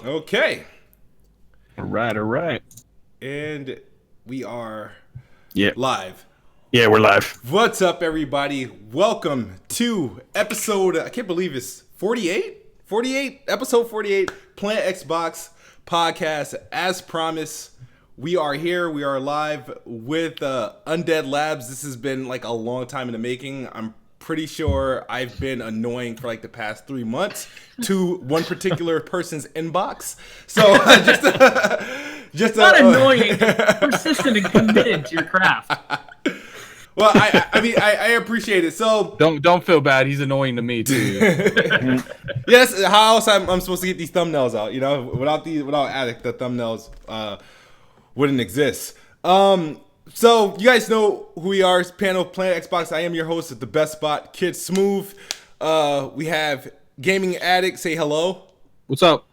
Okay. All right. And we are live. Yeah, we're live. What's up, everybody? Welcome to episode, I can't believe it's 48? 48? Episode 48, Plant Xbox podcast. As promised, we are here. We are live with Undead Labs. This has been like a long time in the making. I'm pretty sure I've been annoying for like the past 3 months to one particular person's inbox. So just not annoying, persistent and committed to your craft. Well, I appreciate it. So don't feel bad. He's annoying to me too. Yes. How else I'm supposed to get these thumbnails out? You know, without Addict, the thumbnails wouldn't exist. So you guys know who we are. It's Panel Planet Xbox. I am your host at the best spot, Kid Smooth. We have Gaming Addict. Say hello. What's up?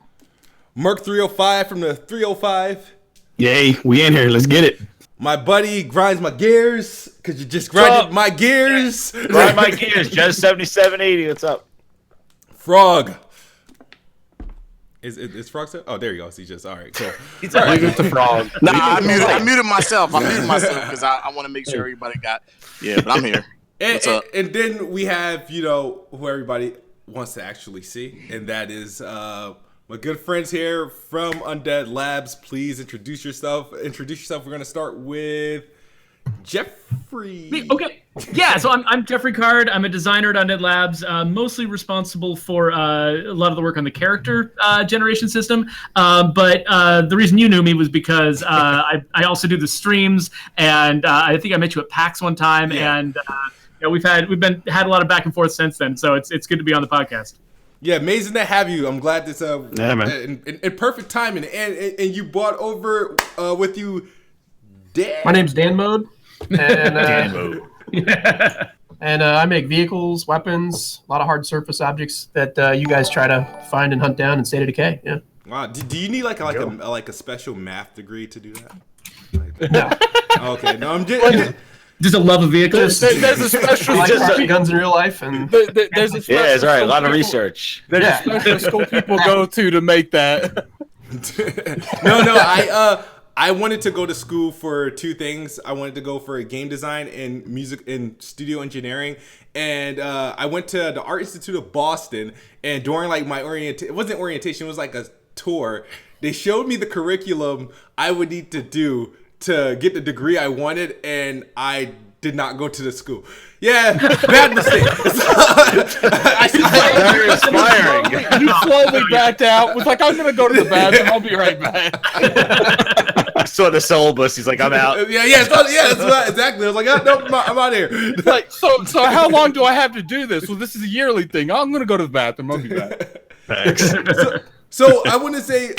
Merc 305 from the 305. Yay, we in here. Let's get it. My buddy grinds my gears because you just grinded my gears. Grind my gears. Just 7780. What's up? Frog. Is Frog still? Oh, there you go. He's just all right. Cool. He's all right. Leave it to Frog. Nah, I muted myself. Because I want to make sure everybody got. Yeah, but I'm here. What's up? And then we have who everybody wants to actually see, and that is my good friends here from Undead Labs. Please introduce yourself. We're gonna start with Jeffrey. Okay. Yeah, so I'm Jeffrey Card. I'm a designer at Undead Labs, mostly responsible for a lot of the work on the character generation system. But the reason you knew me was because I also do the streams, and I think I met you at PAX one time, and we've had a lot of back and forth since then. So it's good to be on the podcast. Yeah, amazing to have you. I'm glad this man. in perfect timing, and you brought over with you Dan. My name's Dan Mode, and Dan Mode. And I make vehicles, weapons, a lot of hard surface objects that you guys try to find and hunt down in State of Decay. Yeah. Wow. Do you need like a special math degree to do that? No. Okay. No, I'm just. Just a love of vehicles. There's a special. I like crappy guns in real life, and There's a special Yeah, that's right. A lot of school research. There's a special school people go to make that. No. I wanted to go to school for two things. I wanted to go for game design and music and studio engineering. And I went to the Art Institute of Boston. And during like my it wasn't orientation, it was like a tour. They showed me the curriculum I would need to do to get the degree I wanted. And I did not go to the school. Yeah, bad mistake. Very inspiring. You slowly backed out. Was like, I'm gonna go to the bathroom. I'll be right back. I saw the syllabus. He's like, I'm out. Yeah, that's what, exactly. I was like, oh, no, I'm out of here. Like, so how long do I have to do this? Well, this is a yearly thing. I'm gonna go to the bathroom. I'll be back. Thanks. So I want to say,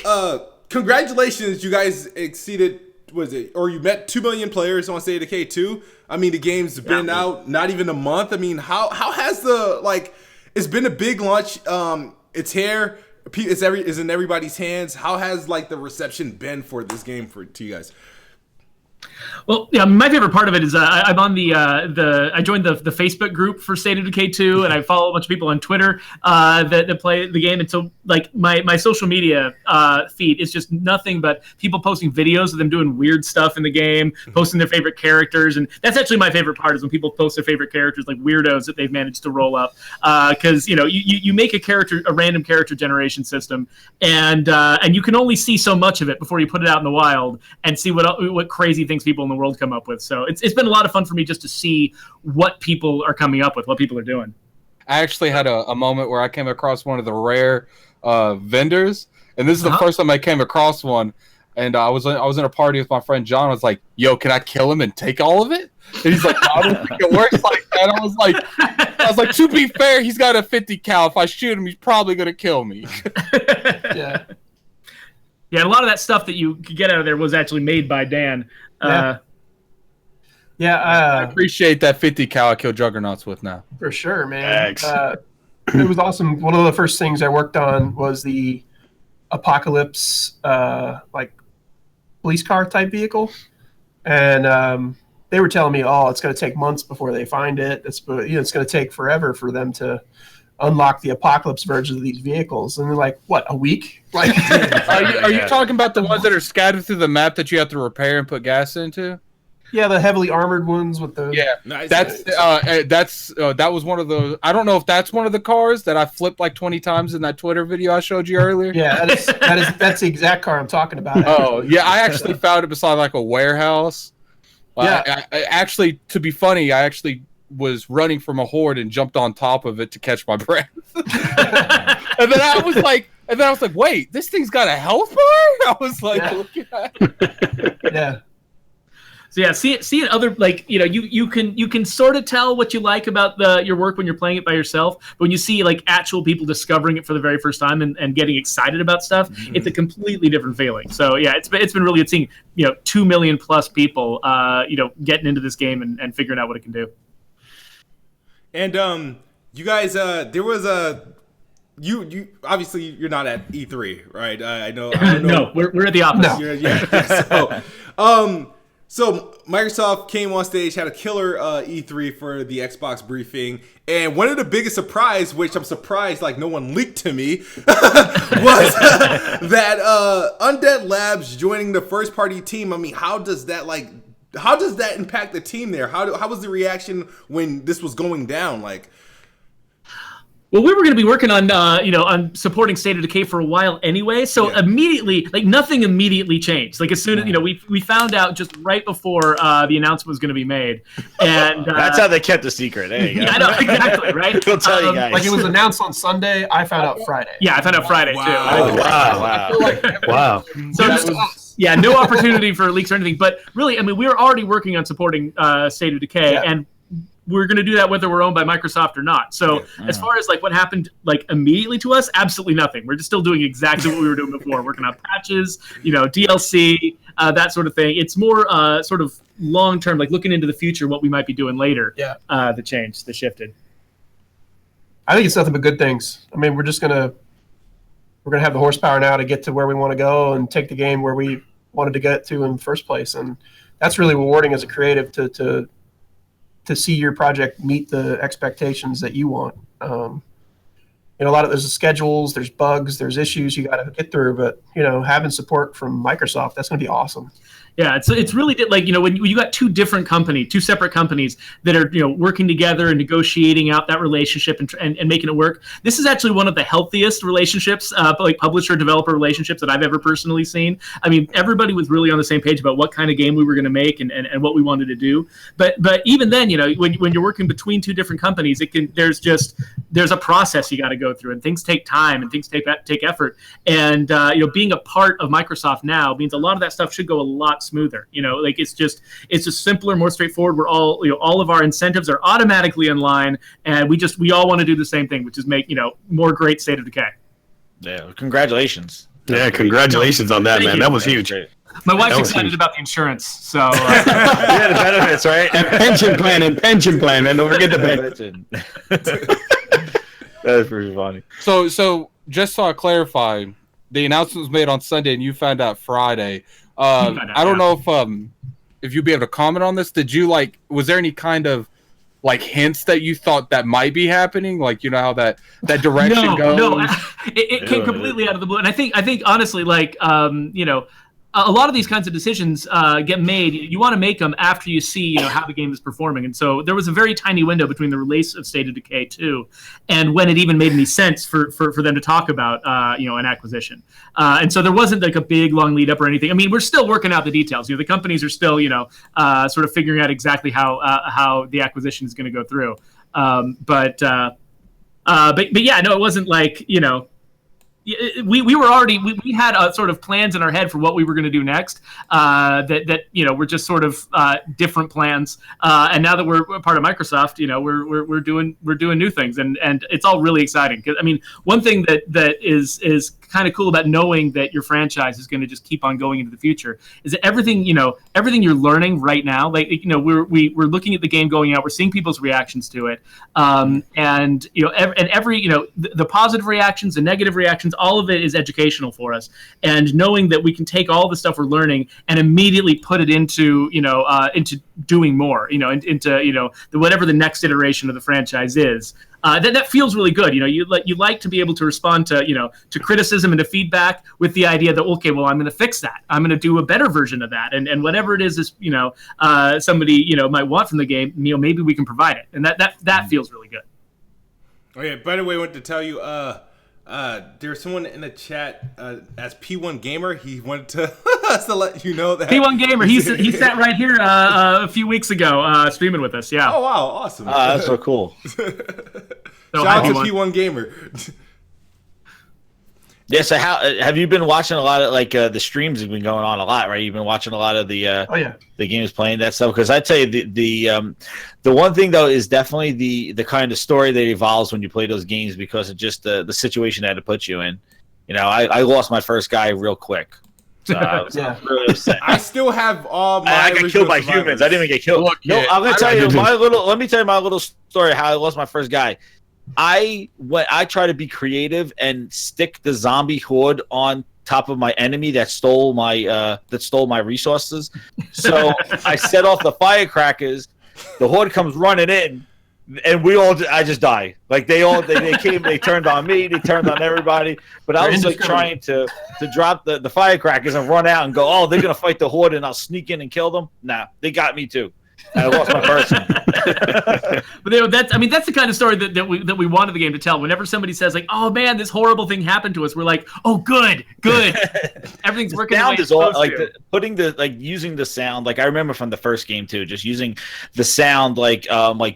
congratulations, you guys exceeded. Or you met 2 million players on State of Decay 2. I mean, the game's been out not even a month. I mean, how has it's been a big launch. It's here. It's in everybody's hands. How has the reception been for this game to you guys? Well, yeah, my favorite part of it is I'm on I joined the Facebook group for State of Decay 2, and I follow a bunch of people on Twitter that play the game. And so, my social media feed is just nothing but people posting videos of them doing weird stuff in the game, posting their favorite characters, and that's actually my favorite part is when people post their favorite characters, like weirdos that they've managed to roll up. Because you make a random character generation system, and you can only see so much of it before you put it out in the wild and see what crazy things people in the world come up with. So it's been a lot of fun for me just to see what people are coming up with, what people are doing. I actually had a moment where I came across one of the rare vendors, and this is the first time I came across one. And I was in a party with my friend John. I was like, "Yo, can I kill him and take all of it?" And he's like, "I don't think it works like that." I was like, to be fair, he's got a 50 cal. If I shoot him, he's probably gonna kill me. Yeah. Yeah, a lot of that stuff that you could get out of there was actually made by Dan. I appreciate that 50 cal I killed Juggernauts with now. for sure, man. Thanks. It was awesome. One of the first things I worked on was the Apocalypse, police car type vehicle, and they were telling me, "Oh, it's going to take months before they find it. It's going to take forever for them to unlock the Apocalypse version of these vehicles. And they're like, what, a week? Like, are you talking about the ones that are scattered through the map that you have to repair and put gas into? yeah, the heavily armored ones with the Nice. That was one of those. I don't know if that's one of the cars that I flipped like 20 times in that Twitter video I showed you earlier. yeah, that's the exact car I'm talking about. Oh yeah, I actually found it beside like a warehouse. Yeah. I actually, to be funny, I actually was running from a horde and jumped on top of it to catch my breath. and then I was like, wait, this thing's got a health bar? I was like, looking at it. Yeah. So yeah, seeing other, like, you know, you can sort of tell what you like about your work when you're playing it by yourself, but when you see like actual people discovering it for the very first time and getting excited about stuff, it's a completely different feeling. So yeah, it's been really good seeing, you know, 2 million plus people you know, getting into this game and figuring out what it can do. And you guys, there was a you obviously you're not at E3, right? I know. No, we're at the office. No. Yeah. So Microsoft came on stage, had a killer E3 for the Xbox briefing, and one of the biggest surprise, which I'm surprised like no one leaked to me, was that Undead Labs joining the first party team. I mean, how does that impact the team there? How was the reaction when this was going down? Like, well, we were going to be working on, on supporting State of Decay for a while anyway. So immediately, like nothing immediately changed. Like as soon as, we found out just right before the announcement was going to be made. And that's how they kept the secret. There you go. Yeah, I know, exactly, right? We'll tell you guys. Like it was announced on Sunday. I found out Friday. Yeah, I found out Friday too. Wow. So no opportunity for leaks or anything. But really, I mean, we were already working on supporting State of Decay, and we're going to do that whether we're owned by Microsoft or not. So as far as like what happened like immediately to us, absolutely nothing. We're just still doing exactly what we were doing before, working on patches, DLC, that sort of thing. It's more sort of long term, like looking into the future, what we might be doing later. Yeah. The shifted. I think it's nothing but good things. I mean, we're gonna have the horsepower now to get to where we want to go and take the game where we wanted to get to in the first place, and that's really rewarding as a creative to see your project meet the expectations that you want. There's schedules, there's bugs, there's issues you got to get through, but having support from Microsoft, that's going to be awesome. Yeah, it's really like, when you got two separate companies that are, working together and negotiating out that relationship and making it work. This is actually one of the healthiest relationships, like publisher-developer relationships that I've ever personally seen. I mean, everybody was really on the same page about what kind of game we were going to make and what we wanted to do. But even then, when you're working between two different companies, there's a process you got to go through, and things take time and things take effort. And being a part of Microsoft now means a lot of that stuff should go a lot smoother. It's just simpler, more straightforward. We're all of our incentives are automatically in line, and we all want to do the same thing, which is make more great State of Decay. Yeah, congratulations. Yeah, congratulations on that, man. That was huge. My wife's excited about the insurance, so yeah, the benefits, right? And pension plan, man. Don't forget the pension. That is pretty funny. So just so I clarify, the announcement was made on Sunday, and you found out Friday. I don't know if you'd be able to comment on this. Did you was there any kind of hints that you thought that might be happening? How that direction goes? No, it came completely out of the blue. And I think honestly, a lot of these kinds of decisions get made. You want to make them after you see, how the game is performing. And so there was a very tiny window between the release of State of Decay 2 and when it even made any sense for them to talk about, an acquisition. And so there wasn't a big long lead up or anything. I mean, we're still working out the details. The companies are still, sort of figuring out exactly how the acquisition is going to go through. But yeah, no, it wasn't we were already we had sort of plans in our head for what we were going to do next that were just sort of different plans, and now that we're part of Microsoft, we're doing new things, and it's all really exciting. Because I mean, one thing that is kind of cool about knowing that your franchise is going to just keep on going into the future is that everything you're learning right now, like, we're looking at the game going out, we're seeing people's reactions to it, and every the positive reactions, the negative reactions, all of it is educational for us. And knowing that we can take all the stuff we're learning and immediately put it into doing more, into whatever the next iteration of the franchise is. That feels really good. You like to be able to respond to criticism and to feedback with the idea that, okay, well, I'm going to fix that. I'm going to do a better version of that, and whatever it is somebody might want from the game, maybe we can provide it, and that feels really good. Oh yeah. By the way, I wanted to tell you, there's someone in the chat as P1 Gamer. He wanted to let you know that P1 Gamer. He sat right here a few weeks ago, streaming with us. Yeah. Oh wow, awesome. That's so cool. Shout out to P1 Gamer. Yeah, so have you been watching a lot of the streams have been going on a lot, right? You've been watching a lot of the the games playing that stuff, because I tell you the one thing though is definitely the kind of story that evolves when you play those games, because of just the situation that it puts you in. I lost my first guy real quick. So I was really upset. I still have all my. I got killed by humans. I didn't even get killed. Look, no, I'm gonna tell you let me tell you my little story how I lost my first guy. I try to be creative and stick the zombie horde on top of my enemy that stole my resources. So I set off the firecrackers. The horde comes running in, and I just die. Like they came, they turned on me, they turned on everybody. But I was trying to drop the firecrackers and run out and go, oh, they're gonna fight the horde and I'll sneak in and kill them. Nah, they got me too. I lost my person. But that's the kind of story that we wanted the game to tell. Whenever somebody says like, "Oh man, this horrible thing happened to us," we're like, "Oh, good, everything's working." Sound is all using the sound. Like I remember from the first game too, just using the sound. Like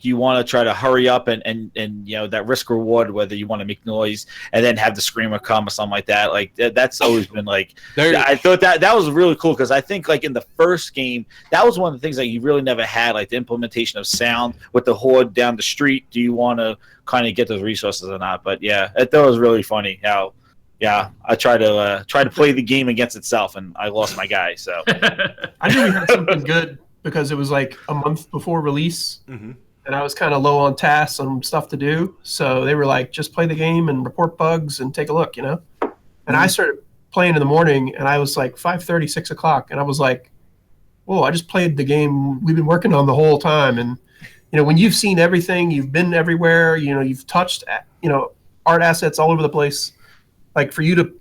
you want to try to hurry up and that risk reward, whether you want to make noise and then have the screamer come or something like that. Like that's always been like. I thought that was really cool, because I think like in the first game that was one of the things that you really never had, like the implementation of sound with the horde down the street. Do you want to kind of get those resources or not? But yeah, I thought it was really funny how I try to play the game against itself, and I lost my guy. So I knew we had something good because it was like a month before release, and I was kind of low on tasks and stuff to do. So they were like, just play the game and report bugs and take a look, And I started playing in the morning, and I was like 5:30, 6 o'clock, and I was like, whoa, I just played the game we've been working on the whole time. And, when you've seen everything, you've been everywhere, you've touched, art assets all over the place, like for you to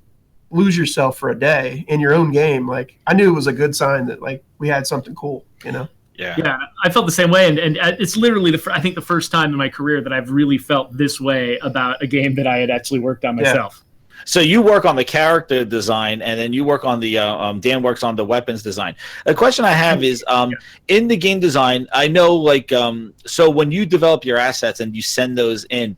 lose yourself for a day in your own game, like I knew it was a good sign that like we had something cool, Yeah, I felt the same way, and it's literally I think the first time in my career that I've really felt this way about a game that I had actually worked on myself. So you work on the character design, and then you work on the Dan works on the weapons design. The question I have is, in the game design, I know so when you develop your assets and you send those in,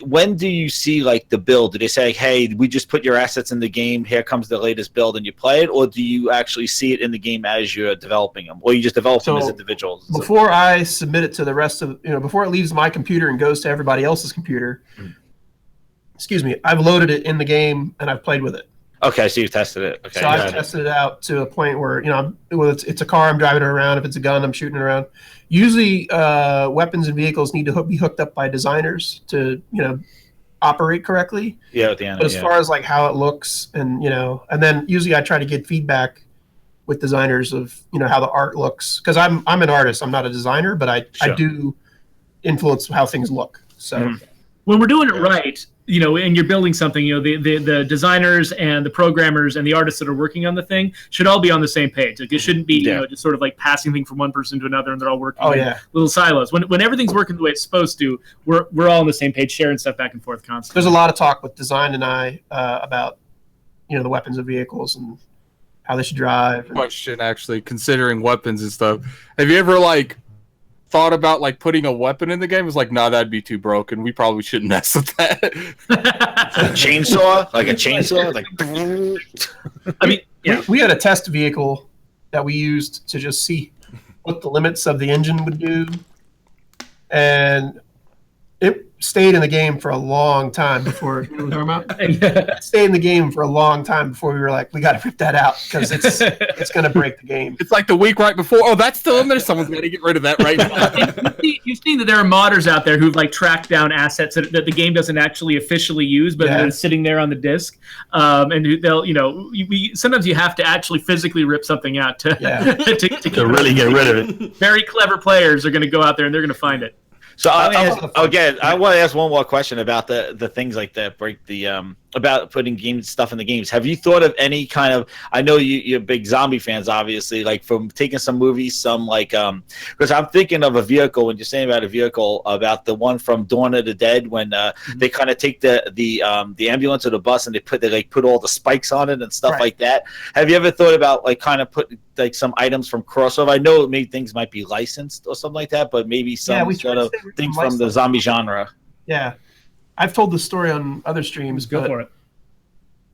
when do you see like the build? Do they say, hey, we just put your assets in the game, here comes the latest build, and you play it, or do you actually see it in the game as you're developing them, or you just develop them as individuals? Before I submit it to the rest of before it leaves my computer and goes to everybody else's computer. Excuse me, I've loaded it in the game and I've played with it. Okay, so you've tested it. Okay, so I've tested it out to a point where it's a car, I'm driving it around. If it's a gun, I'm shooting it around. Usually, weapons and vehicles need to be hooked up by designers to operate correctly. Yeah, at the end. But as far as like how it looks, and and then usually I try to get feedback with designers of how the art looks, because I'm an artist, I'm not a designer, but I do influence how things look. So when we're doing it right, and you're building something, the designers and the programmers and the artists that are working on the thing should all be on the same page. Like it shouldn't be, just sort of like passing things from one person to another and they're all working in little silos. When everything's working the way it's supposed to, we're all on the same page, sharing stuff back and forth constantly. There's a lot of talk with design and I about, the weapons and vehicles and how they should drive. Question, actually, considering weapons and stuff. Have you ever thought about putting a weapon in the game? It's like, nah, that'd be too broken. We probably shouldn't mess with that. A chainsaw? Like a chainsaw? I mean, we had a test vehicle that we used to just see what the limits of the engine would do. And it stayed in the game for a long time before. You know what I'm talking about? Stayed in the game for a long time before we were like, we got to rip that out because it's going to break the game. It's like the week right before. Oh, that's still in there. Someone's got to get rid of that right now. You've seen that there are modders out there who've like tracked down assets that the game doesn't actually officially use, but they're sitting there on the disc. And they'll, sometimes you have to actually physically rip something out to really get rid of it. Very clever players are going to go out there and they're going to find it. So I want to ask one more question about the things like that break the about putting stuff in the games. Have you thought of any kind of? I know you're big zombie fans, obviously. Like from taking some movies, some like because I'm thinking of a vehicle when you're saying about a vehicle about the one from Dawn of the Dead when they kind of take the ambulance or the bus and they put all the spikes on it and stuff like that. Have you ever thought about like kind of put like some items from crossover? I know maybe things might be licensed or something like that, but maybe some sort of things from the zombie genre. Yeah. I've told the story on other streams. Go for it.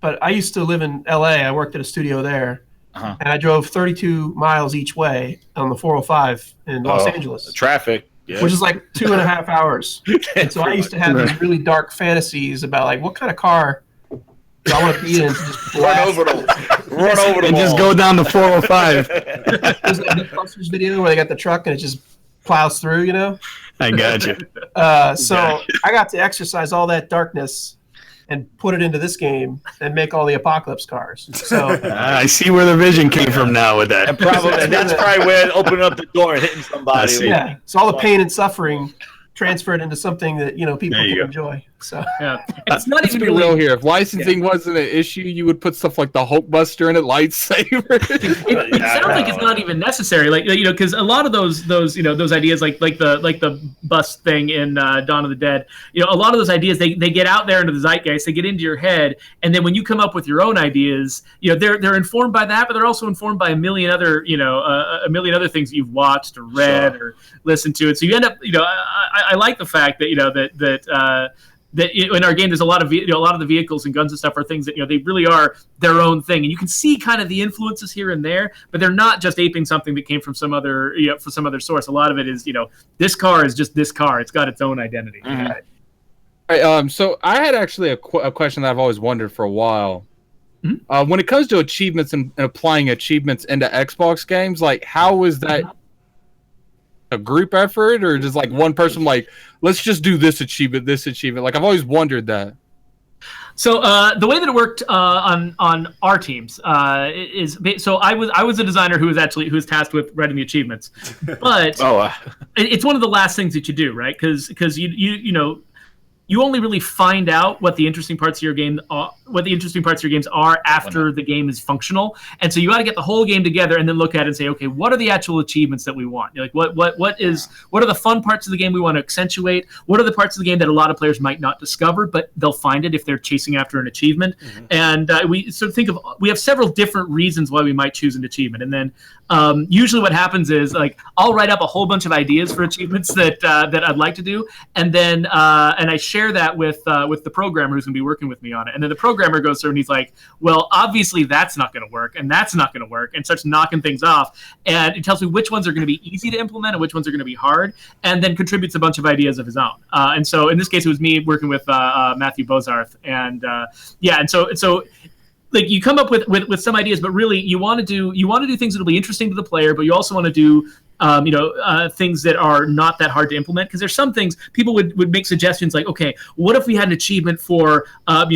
But I used to live in LA. I worked at a studio there. And I drove 32 miles each way on the 405 in Los Angeles. Traffic. Yeah. Which is like 2.5 hours. And so I used to have these really dark fantasies about like, what kind of car do I want to be in to just run over them and just go down the 405. There's like the Busters video where they got the truck and it just plows through, you know? I got you. So I got to exercise all that darkness and put it into this game and make all the apocalypse cars. So I see where the vision came from now with that. And that's probably where opening up the door and hitting somebody. Yeah. So all the pain and suffering transferred into something that people can enjoy. So it's not even really real here. If licensing wasn't an issue, you would put stuff like the Hulkbuster in a lightsaber. It sounds like it's not even necessary, like because a lot of those ideas, like the bus thing in Dawn of the Dead, a lot of those ideas they get out there into the zeitgeist, they get into your head, and then when you come up with your own ideas, they're informed by that, but they're also informed by a million other things you've watched or read or listened to, and so you end up, I like the fact that that in our game there's a lot of the vehicles and guns and stuff are things that they really are their own thing, and you can see kind of the influences here and there, but they're not just aping something that came from some other from some other source. A lot of it is this car is just this car. It's got its own identity. Mm-hmm. Right, so I had actually a question that I've always wondered for a while. Mm-hmm. When it comes to achievements and applying achievements into Xbox games, like how is that a group effort, or just like one person like, let's just do this achievement? Like I've always wondered that. So the way that it worked on our teams is so I was a designer who was tasked with writing the achievements, but it's one of the last things that you do, right? Because you only really find out what the interesting parts of your game are, after the game is functional, and so you got to get the whole game together and then look at it and say, okay, what are the actual achievements that we want? What are the fun parts of the game we want to accentuate? What are the parts of the game that a lot of players might not discover, but they'll find it if they're chasing after an achievement? Mm-hmm. And we have several different reasons why we might choose an achievement, and then usually what happens is like I'll write up a whole bunch of ideas for achievements that I'd like to do, and then and I share that with the programmer who's going to be working with me on it, and then the programmer goes through and he's like, well, obviously that's not going to work, and that's not going to work, and starts knocking things off, and it tells me which ones are going to be easy to implement and which ones are going to be hard, and then contributes a bunch of ideas of his own. And so in this case, it was me working with Matthew Bozarth, and so like you come up with some ideas, but really you want to do things that'll be interesting to the player, but you also want to do things that are not that hard to implement, because there's some things people would make suggestions like, okay, what if we had an achievement for I'm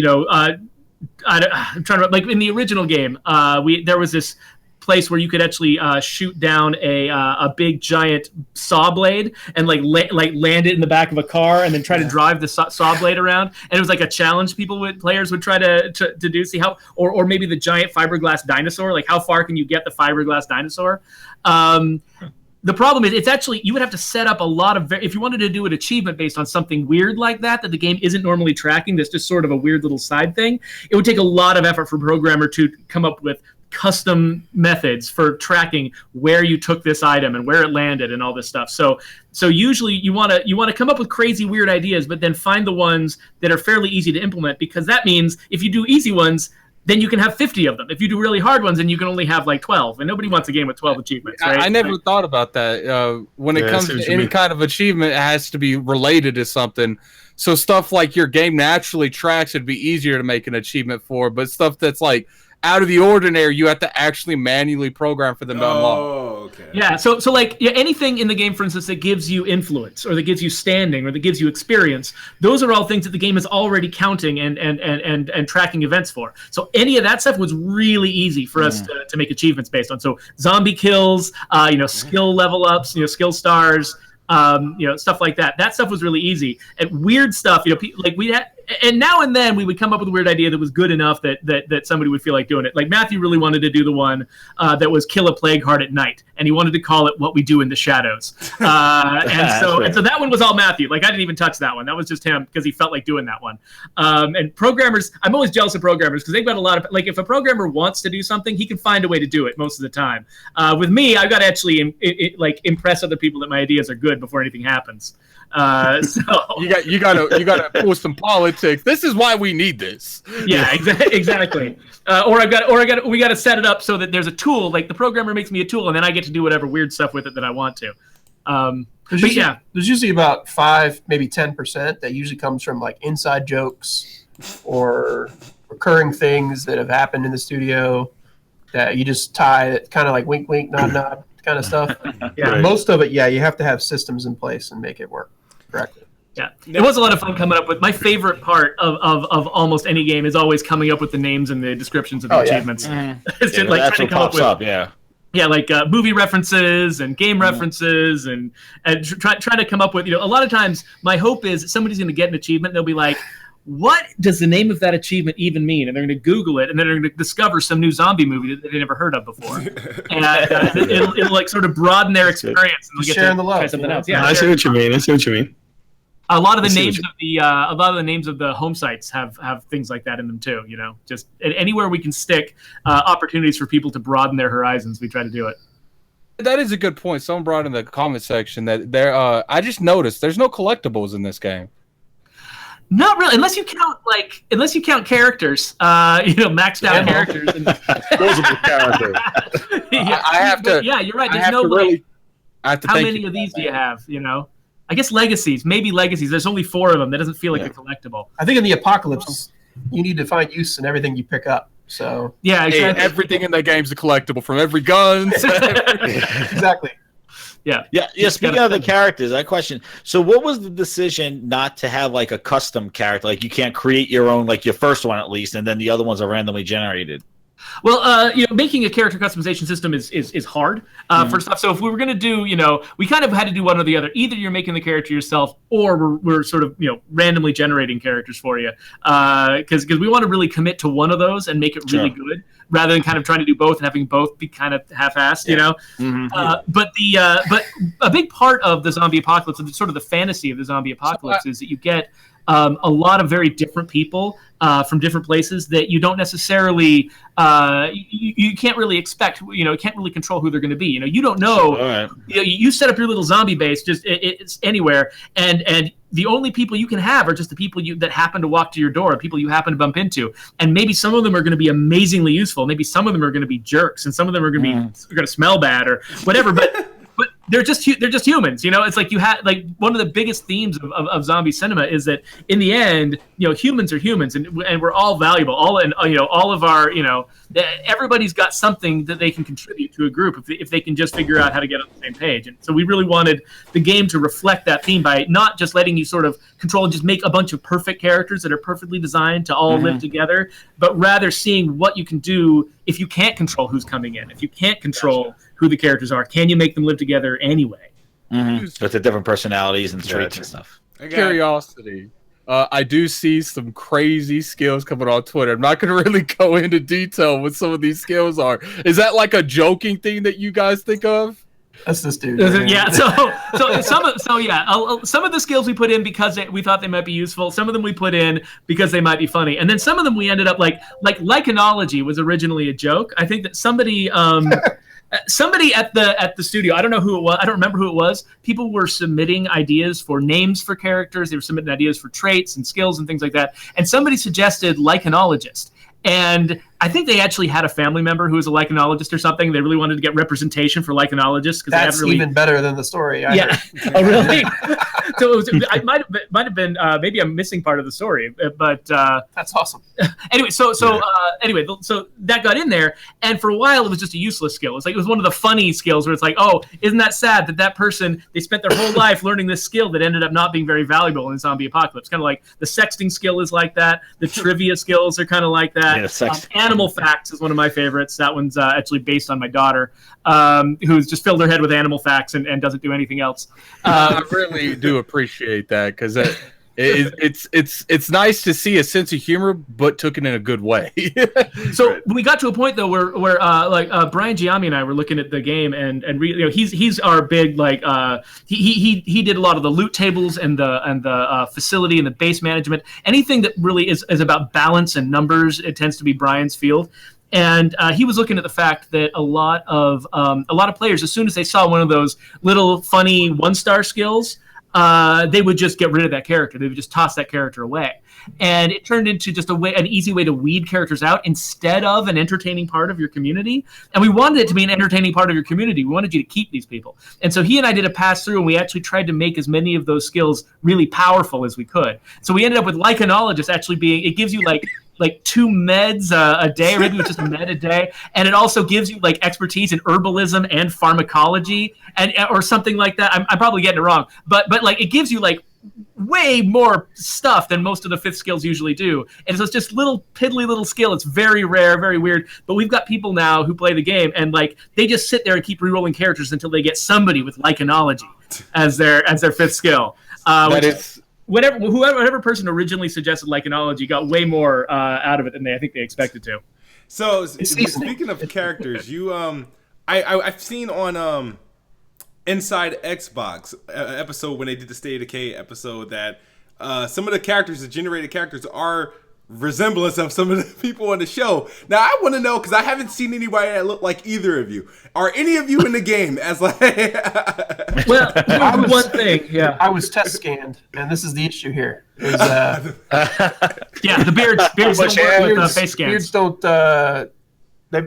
trying to, like in the original game, there was this place where you could actually shoot down a big giant saw blade and land it in the back of a car and then try to drive the saw blade around, and it was like a challenge players would try to do, see how, or maybe the giant fiberglass dinosaur, like how far can you get the fiberglass dinosaur. The problem is it's actually, you would have to set up a lot of, if you wanted to do an achievement based on something weird like that the game isn't normally tracking, that's just sort of a weird little side thing, it would take a lot of effort for a programmer to come up with custom methods for tracking where you took this item and where it landed and all this stuff. So usually you want to come up with crazy weird ideas, but then find the ones that are fairly easy to implement, because that means if you do easy ones, then you can have 50 of them. If you do really hard ones, then you can only have like 12, and nobody wants a game with 12 achievements, right? I never thought about that. When it comes to any kind of achievement, it has to be related to something. So stuff like your game naturally tracks, it'd be easier to make an achievement for, but stuff that's like out of the ordinary, you have to actually manually program for them to unlock. Oh, okay. Yeah, so like anything in the game, for instance, that gives you influence or that gives you standing or that gives you experience, those are all things that the game is already counting and tracking events for. So any of that stuff was really easy for us to make achievements based on. So zombie kills, skill level ups, skill stars, stuff like that. That stuff was really easy. And weird stuff, like we had. And now and then we would come up with a weird idea that was good enough that somebody would feel like doing it. Like Matthew really wanted to do the one that was kill a plague heart at night, and he wanted to call it What We Do in the Shadows. And so that one was all Matthew. Like I didn't even touch that one. That was just him because he felt like doing that one. And programmers, I'm always jealous of programmers because they've got a lot of like if a programmer wants to do something, he can find a way to do it most of the time. With me, I've got to actually impress other people that my ideas are good before anything happens. So you gotta pull some politics. This is why we need this. Yeah, exactly. We got to set it up so that there's a tool. Like the programmer makes me a tool, and then I get to do whatever weird stuff with it that I want to. There's usually about 5, maybe 10% that usually comes from like inside jokes or recurring things that have happened in the studio that you just tie, kind of like wink, wink, nod, nod kind of stuff. Yeah, right. Most of it, you have to have systems in place and make it work correctly. Yeah, it was a lot of fun coming up with. My favorite part of almost any game is always coming up with the names and the descriptions of the achievements. It's just like that's trying what to come pops up. Yeah, like movie references and game references and try to come up with. A lot of times my hope is somebody's going to get an achievement and they'll be like, what does the name of that achievement even mean? And they're going to Google it, and then they're going to discover some new zombie movie that they've never heard of before. And it'll like sort of broaden their experience. And they'll get sharing the love. Try something else. Yeah, I see what you mean. A lot of the names of the home sites have things like that in them too. Just anywhere we can stick opportunities for people to broaden their horizons, we try to do it. That is a good point. Someone brought in the comment section that I just noticed there's no collectibles in this game. Not really, unless you count characters, maxed out characters. And Those are the characters. I have to. Yeah, you're right. I There's have no to really. I have to. How many of these do you have? I guess legacies. Maybe legacies. There's only 4 of them. That doesn't feel like a collectible. I think in the apocalypse, you need to find use in everything you pick up. So yeah, exactly. Everything in that game's a collectible, from every gun. Exactly. Yeah. Speaking of the characters, I question. So, what was the decision not to have like a custom character? Like, you can't create your own, like your first one at least, and then the other ones are randomly generated. Well, making a character customization system is hard. First off, so if we were going to do, we kind of had to do one or the other. Either you're making the character yourself, or we're sort of, randomly generating characters for you. Because we want to really commit to one of those and make it really good, rather than kind of trying to do both and having both be kind of half-assed, But a big part of the zombie apocalypse, and sort of the fantasy of the zombie apocalypse, is that you get a lot of very different people from different places that you don't necessarily you can't really expect. You can't really control who they're going to be. You don't know. Right. You set up your little zombie base just it's anywhere, and the only people you can have are just the people that happen to walk to your door, people you happen to bump into, and maybe some of them are going to be amazingly useful. Maybe some of them are going to be jerks, and some of them are going to smell bad or whatever. But they're just humans, It's like you had one of the biggest themes of zombie cinema is that in the end, humans are humans, and we're all valuable. All of our, everybody's got something that they can contribute to a group if they can just figure out how to get on the same page. And so we really wanted the game to reflect that theme by not just letting you sort of control and just make a bunch of perfect characters that are perfectly designed to all live together, but rather seeing what you can do if you can't control who's coming in, if you can't control who the characters are. Can you make them live together anyway? With the different personalities and traits and stuff. Curiosity. I do see some crazy skills coming on Twitter. I'm not going to really go into detail what some of these skills are. Is that like a joking thing that you guys think of? That's this dude. Yeah. So some of the skills we put in because we thought they might be useful. Some of them we put in because they might be funny, and then some of them we ended up like Lycanology was originally a joke. I think that somebody at the studio, I don't know who it was, I don't remember who it was. People were submitting ideas for names for characters. They were submitting ideas for traits and skills and things like that. And somebody suggested Lycanologist. And I think they actually had a family member who was a lichenologist or something. They really wanted to get representation for lichenologists because That's really... even better than the story. Yeah. Oh, really? So it was, I might have been maybe a missing part of the story, but that's awesome. Anyway, so that got in there, and for a while it was just a useless skill. It was one of the funny skills where it's like, oh, isn't that sad that person they spent their whole life learning this skill that ended up not being very valuable in a zombie apocalypse. Kind of like the sexting skill is like that. The trivia skills are kind of like that. Yeah, animal facts is one of my favorites. That one's actually based on my daughter, who's just filled her head with animal facts and doesn't do anything else. I really do appreciate that because it's nice to see a sense of humor, but took it in a good way. So we got to a point though where Brian Giammi and I were looking at the game and he's our big he did a lot of the loot tables and the facility and the base management. Anything that really is about balance and numbers, it tends to be Brian's field. And he was looking at the fact that a lot of players, as soon as they saw one of those little funny 1-star skills, they would just get rid of that character. They would just toss that character away. And it turned into just an easy way to weed characters out instead of an entertaining part of your community. And we wanted it to be an entertaining part of your community. We wanted you to keep these people. And so he and I did a pass through, and we actually tried to make as many of those skills really powerful as we could. So we ended up with Lycanologist actually being, it gives you like 2 meds a day, or maybe it's just a med a day, and it also gives you like expertise in herbalism and pharmacology, or something like that. I'm probably getting it wrong, but like it gives you like way more stuff than most of the 5th skills usually do, and so it's just piddly little skill. It's very rare, very weird. But we've got people now who play the game, and like they just sit there and keep rerolling characters until they get somebody with Lycanology as their 5th skill. Whoever person originally suggested Lycanology got way more out of it than I think they expected to. So speaking of characters, you I've seen on Inside Xbox episode when they did the State of Decay episode that some of the characters, the generated characters, are resemblance of some of the people on the show. Now I want to know, because I haven't seen anybody that look like either of you. Are any of you in the game as like? Well, one thing, yeah. I was test scanned, and this is the issue here. Is, yeah, the beards don't work with face scans. Beards don't.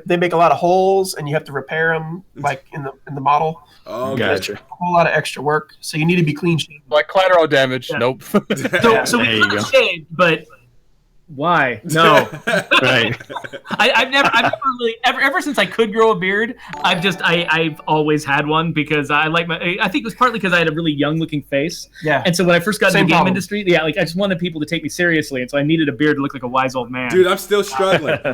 They make a lot of holes, and you have to repair them, like in the model. Oh, gotcha. A whole lot of extra work, so you need to be clean shaven. Like collateral damage. Yeah. Nope. So there you we go. shaved, but why? No. Right. I've never really ever since I could grow a beard. I've always had one because I think it was partly because I had a really young looking face. Yeah. And so when I first got into Same the game problem. industry, I just wanted people to take me seriously, and so I needed a beard to look like a wise old man. Dude, I'm still struggling. I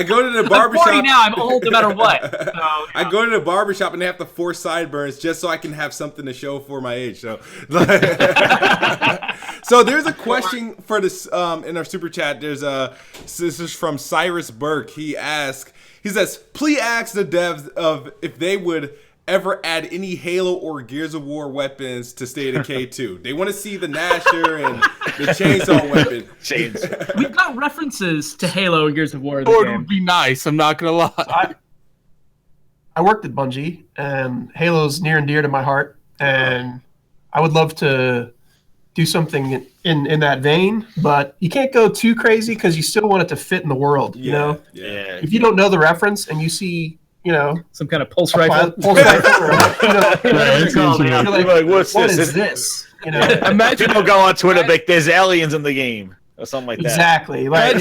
go to the barbershop. I'm 40 now. I'm old no matter what. So, I go to the barbershop and they have to force sideburns just so I can have something to show for my age. So, so there's a question for this in our super chat. This is from Cyrus Burke. He says, please ask the devs of if they would ever add any Halo or Gears of War weapons to State of Decay 2. They want to see the Gnasher and the chainsaw weapon. we've got references to Halo and Gears of War in the Or it game. would be nice. I'm not gonna lie. I worked at Bungie, and Halo's near and dear to my heart, and I would love to do something in that vein, but you can't go too crazy because you still want it to fit in the world. You know, Yeah. if you don't know the reference and you see, Some kind of pulse rifle. pulse rifle, or, Right, you're Like, what's what this? is this? Imagine people go on Twitter like there's aliens in the game or something like that. Exactly. Like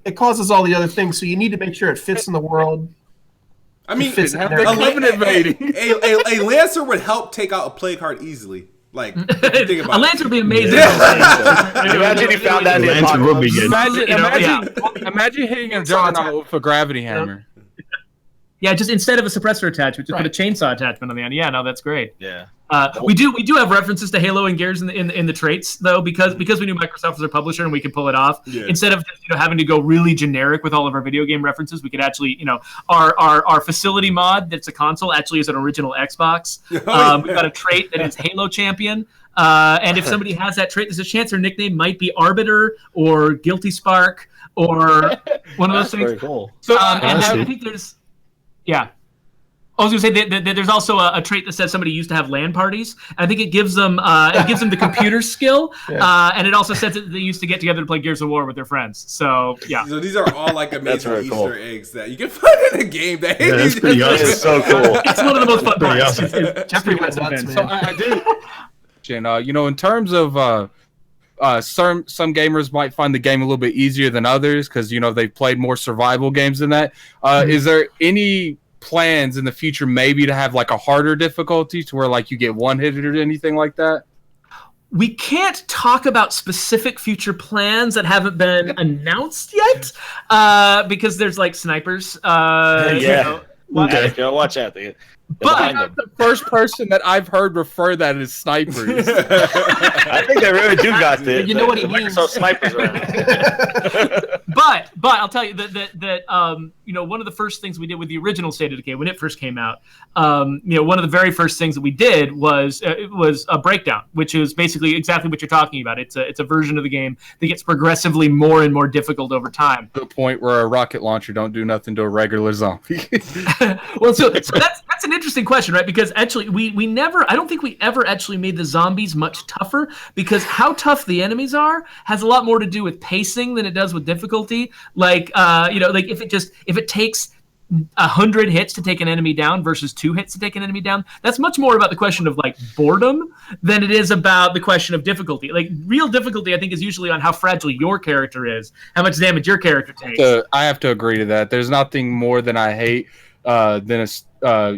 it causes all the other things, so you need to make sure it fits in the world. I mean, fits in have there. the Covenant invading. a Lancer would help take out a plague heart easily. Like, think A about Lancer would be amazing. Imagine he found that in the Lancer would be apocalypse. good. Imagine hitting a juggernaut with a gravity hammer. Yeah, just instead of a suppressor attachment, just put a chainsaw attachment on the end. Yeah, no, that's great. Yeah. We do have references to Halo and Gears in the traits though, because we knew Microsoft was our publisher and we could pull it off. Yeah. Instead of having to go really generic with all of our video game references, we could actually our facility mod that's a console actually is an original Xbox. We've got a trait that is Halo Champion. And if somebody has that trait, there's a chance their nickname might be Arbiter or Guilty Spark or one of those things. Very cool. So And I think there's, yeah. I was going to say that there's also a trait that says somebody used to have LAN parties. I think it gives them the computer skill, and it also says that they used to get together to play Gears of War with their friends. So yeah. So these are all like amazing very Easter cool. eggs that you can find in a game. That that's pretty awesome. It's so cool. It's one of the most fun parts. awesome. Jeffrey went nuts, events. man. So I do. And you know, in terms of some gamers might find the game a little bit easier than others because you know they've played more survival games than that. Is there any plans in the future maybe to have like a harder difficulty to where like you get one hit or anything like that? We can't talk about specific future plans that haven't been announced yet because there's like snipers. Watch out. But I'm the first person that I've heard refer that as snipers. I think they really do got the You know what he means. Microsoft snipers around. But I'll tell you that you know, one of the first things we did with the original State of Decay when it first came out, you know, one of the very first things that we did was a breakdown, which is basically exactly what you're talking about. It's a version of the game that gets progressively more and more difficult over time. To the point where a rocket launcher don't do nothing to a regular zombie. Well, so that's an interesting question, right? Because actually, we never, I don't think we ever actually made the zombies much tougher because how tough the enemies are has a lot more to do with pacing than it does with difficulty. Like, you know, like if it takes 100 hits to take an enemy down versus 2 hits to take an enemy down, that's much more about the question of like boredom than it is about the question of difficulty. Like real difficulty, I think, is usually on how fragile your character is, how much damage your character takes. I have to agree to that. There's nothing more than I hate than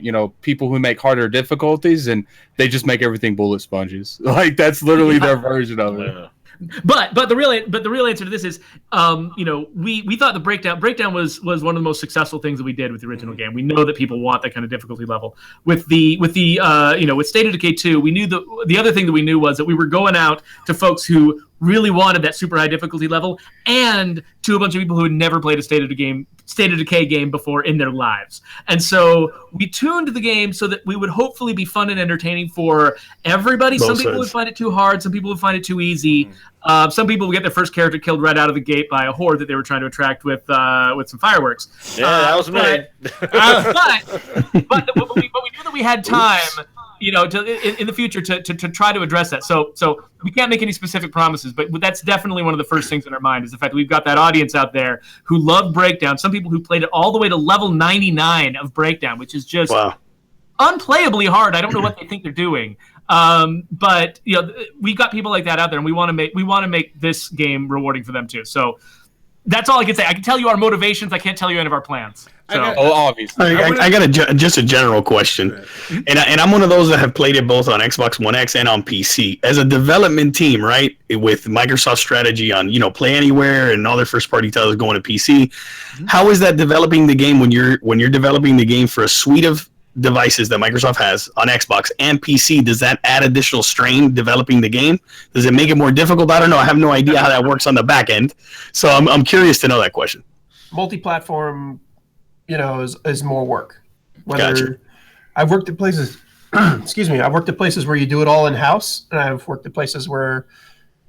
you know, people who make harder difficulties and they just make everything bullet sponges. Like that's literally their version of it. But the real answer to this is, you know, we thought the breakdown was one of the most successful things that we did with the original game. We know that people want that kind of difficulty level. With the you know, with State of Decay 2, we knew the other thing that we knew was that we were going out to folks who really wanted that super high difficulty level and to a bunch of people who had never played a State of Decay game before in their lives. And so we tuned the game so that we would hopefully be fun and entertaining for everybody. Some people would find it too hard. Some people would find it too easy. Some people would get their first character killed right out of the gate by a horde that they were trying to attract with some fireworks. Yeah, that was me. But we knew that we had time, you know, in the future to try to address that. So we can't make any specific promises, but that's definitely one of the first things in our mind is the fact that we've got that audience out there who love Breakdown. Some people who played it all the way to level 99 of Breakdown, which is just unplayably hard. I don't know what they think they're doing. But you know, we've got people like that out there, and we want to make this game rewarding for them too. So that's all I can say. I can tell you our motivations. I can't tell you any of our plans. So. Obviously. I got just a general question, and I'm one of those that have played it both on Xbox One X and on PC. As a development team, right, with Microsoft's strategy on, you know, play anywhere and all their first party titles going to PC, how is that developing the game when you're developing the game for a suite of devices that Microsoft has on Xbox and PC? Does that add additional strain developing the game? Does it make it more difficult? I don't know. I have no idea how that works on the back end, so I'm curious to know that question. Multi-platform, you know, is more work. Gotcha. I've worked at places. Excuse me. I've worked at places where you do it all in house, and I've worked at places where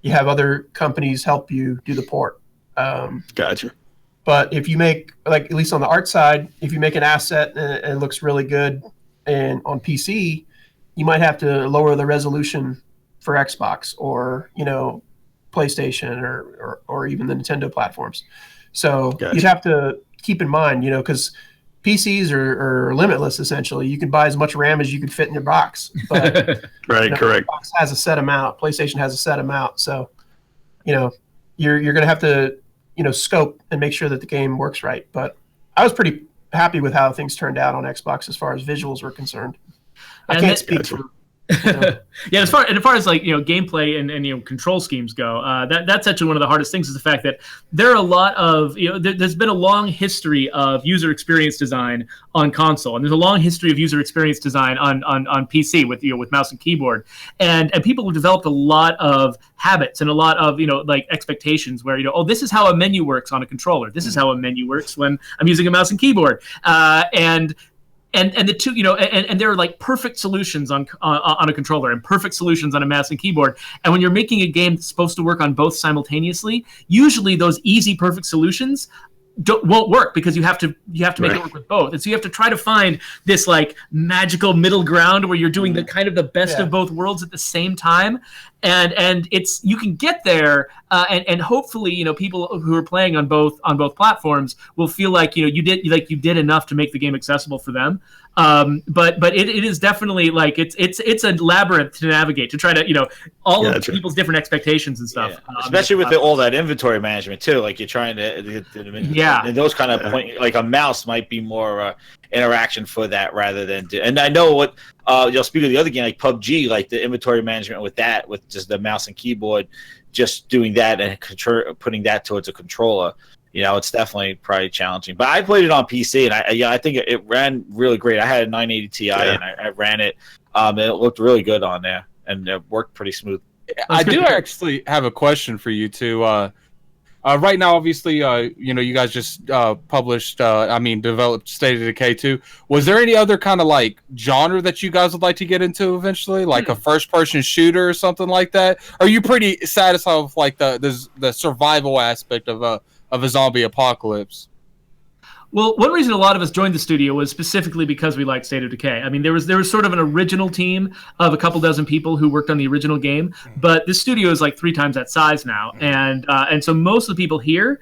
you have other companies help you do the port. Gotcha. But if you make, like, at least on the art side, if you make an asset and it looks really good and on PC, you might have to lower the resolution for Xbox or, you know, PlayStation or even the Nintendo platforms. So Gotcha. You'd have to keep in mind, you know, because PCs are limitless, essentially. You can buy as much RAM as you can fit in your box. But, Right, you know, correct. Xbox has a set amount. PlayStation has a set amount. So, you know, you're going to have to, you know, scope and make sure that the game works right. But I was pretty happy with how things turned out on Xbox as far as visuals were concerned. I can't speak for. Yeah, as far as like, you know, gameplay and you know, control schemes go, that's actually one of the hardest things is the fact that there are a lot of, you know, there's been a long history of user experience design on console, and there's a long history of user experience design on PC with, you know, with mouse and keyboard, and people have developed a lot of habits and a lot of, you know, like expectations where, you know, oh, this is how a menu works on a controller, this is how a menu works when I'm using a mouse and keyboard, and the two, you know, and there are like perfect solutions on a controller and perfect solutions on a mouse and keyboard. And when you're making a game that's supposed to work on both simultaneously, usually those easy perfect solutions won't work because you have to make it work with both, and so you have to try to find this like magical middle ground where you're doing the kind of the best of both worlds at the same time, and it's you can get there, and hopefully people who are playing on both platforms will feel like you did enough to make the game accessible for them. But it is definitely like it's a labyrinth to navigate, to try to all of people's different expectations and stuff. Especially with all that inventory management too. Like you're trying to and those kind of point, like a mouse might be more interaction for that rather than and I know what speaking of the other game like PUBG, like the inventory management with that, with just the mouse and keyboard, just doing that and putting that towards a controller. It's definitely probably challenging. But I played it on PC, and I think it ran really great. I had a 980 Ti, and I ran it. It looked really good on there, and it worked pretty smooth. I do actually have a question for you two. Right now, obviously, you guys just developed State of Decay 2. Was there any other kind of like genre that you guys would like to get into eventually, like a first-person shooter or something like that? Are you pretty satisfied with like the survival aspect of a zombie apocalypse? Well, one reason a lot of us joined the studio was specifically because we liked State of Decay. I mean, there was sort of an original team of a couple dozen people who worked on the original game, but this studio is like 3 times that size now, and so most of the people here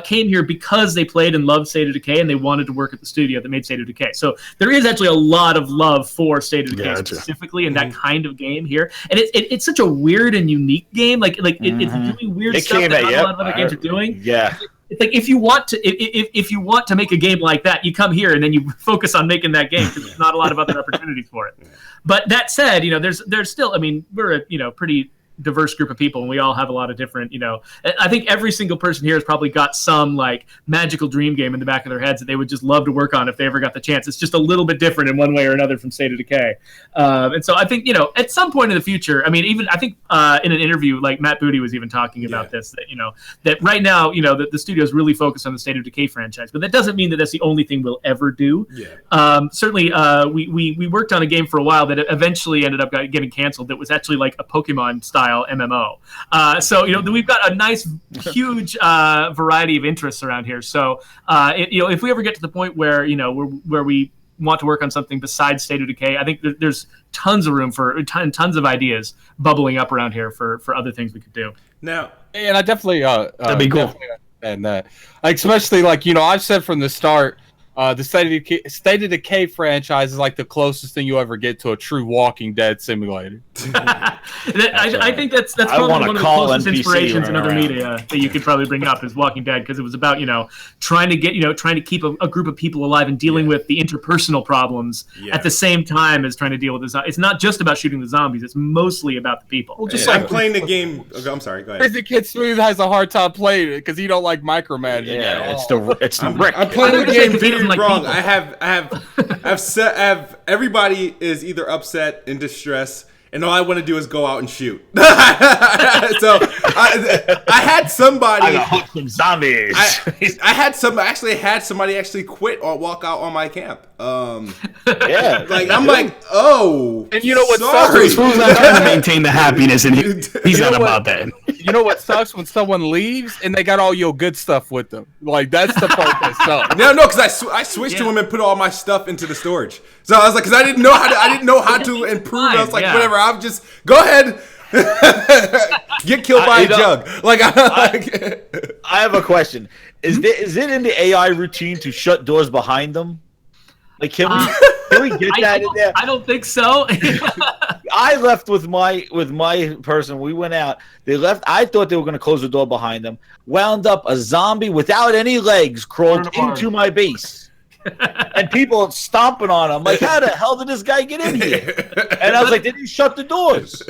came here because they played and loved State of Decay, and they wanted to work at the studio that made State of Decay. So there is actually a lot of love for State of Decay specifically in that kind of game here, and it's such a weird and unique game. Like it's doing weird stuff that not a lot of other games are doing. Yeah. It's like if you want to make a game like that, you come here and then you focus on making that game because there's not a lot of other opportunities for it. But that said, there's still, I mean, we're a pretty diverse group of people, and we all have a lot of different, I think every single person here has probably got some like magical dream game in the back of their heads that they would just love to work on if they ever got the chance. It's just a little bit different in one way or another from State of Decay. And so I think, at some point in the future, I mean, even I think in an interview, like Matt Booty was even talking about this, that, that right now, that the studio is really focused on the State of Decay franchise, but that doesn't mean that that's the only thing we'll ever do. Certainly, we worked on a game for a while that eventually ended up getting canceled that was actually like a Pokemon style MMO. So we've got a nice, huge variety of interests around here. So if we ever get to the point where where we want to work on something besides State of Decay, I think there's tons of room for tons of ideas bubbling up around here for other things we could do. Now, and I definitely that'd be cool. And that, like, especially like I've said from the start. The State of Decay franchise is like the closest thing you ever get to a true Walking Dead simulator. I think that's probably one of the closest inspirations in other media that you could probably bring up is Walking Dead, because it was about trying to keep a group of people alive and dealing with the interpersonal problems at the same time as trying to deal with the. It's not just about shooting the zombies; it's mostly about the people. Well, just like playing the game. I'm sorry, go ahead. The Kid Smooth has a hard time playing it because he don't like micromanaging. Yeah, it's the brick. I'm playing the game very wrong. I have everybody is either upset in distress, and all I want to do is go out and shoot. So I had somebody. I got some zombies. I had somebody actually quit or walk out on my camp. Yeah, like I'm like, oh, and you know what? Sorry. Who's not trying to maintain the happiness, and he's not about that. You know what sucks when someone leaves and they got all your good stuff with them. Like that's the part that sucks. No, because I switched to him and put all my stuff into the storage. So I was like, because I didn't know how to improve. I was like, whatever. I'm just go ahead. Get killed by a jug. I have a question. Is it in the AI routine to shut doors behind them? Like, can we get that in there? I don't think so. I left with my person. We went out. They left. I thought they were going to close the door behind them. Wound up a zombie without any legs crawled into my base. And people stomping on him. Like, how the hell did this guy get in here? And I was like, did he shut the doors?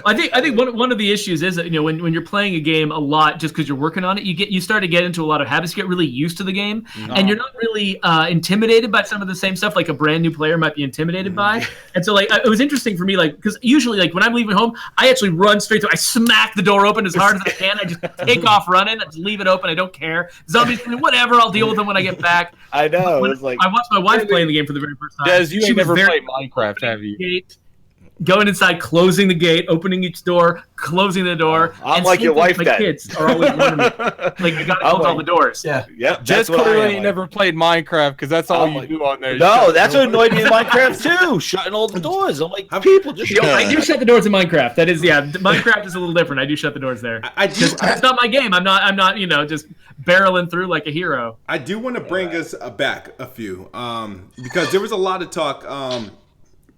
I think one of the issues is that when you're playing a game a lot, just because you're working on it, you start to get into a lot of habits. You get really used to the game, and you're not really intimidated by some of the same stuff like a brand new player might be intimidated by. And so like it was interesting for me, like, because usually like when I'm leaving home, I actually run straight through. I smack the door open as hard as I can. I just take off running. I just leave it open. I don't care. Zombies, whatever. I'll deal with them when I get back. I know. Like, I watched my wife playing the game for the very first time. Des, you ain't never played Minecraft, have you? going inside, closing the gate, opening each door, closing the door. I'm and like same your thing, wife my then. kids are always warning me, like, you got to close all the doors. Yeah. Yep. Jess that's what I clearly am, never played Minecraft because that's all I'm you like- do on there. No, that's what annoyed me in Minecraft too. Shutting all the doors. I'm like, people just You know, I do shut the doors in Minecraft. That is, Minecraft is a little different. I do shut the doors there. I do. It's not my game. I'm not, just barreling through like a hero. I do want to bring us back a few because there was a lot of talk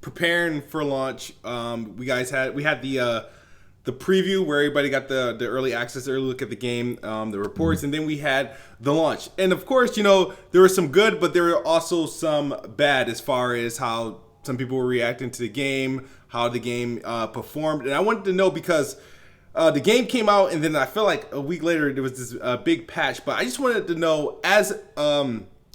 preparing for launch. We had the preview where everybody got the early access, early look at the game, the reports, and then we had the launch. And of course, there was some good, but there were also some bad as far as how some people were reacting to the game, how the game performed. And I wanted to know because the game came out, and then I feel like a week later there was this big patch. But I just wanted to know, as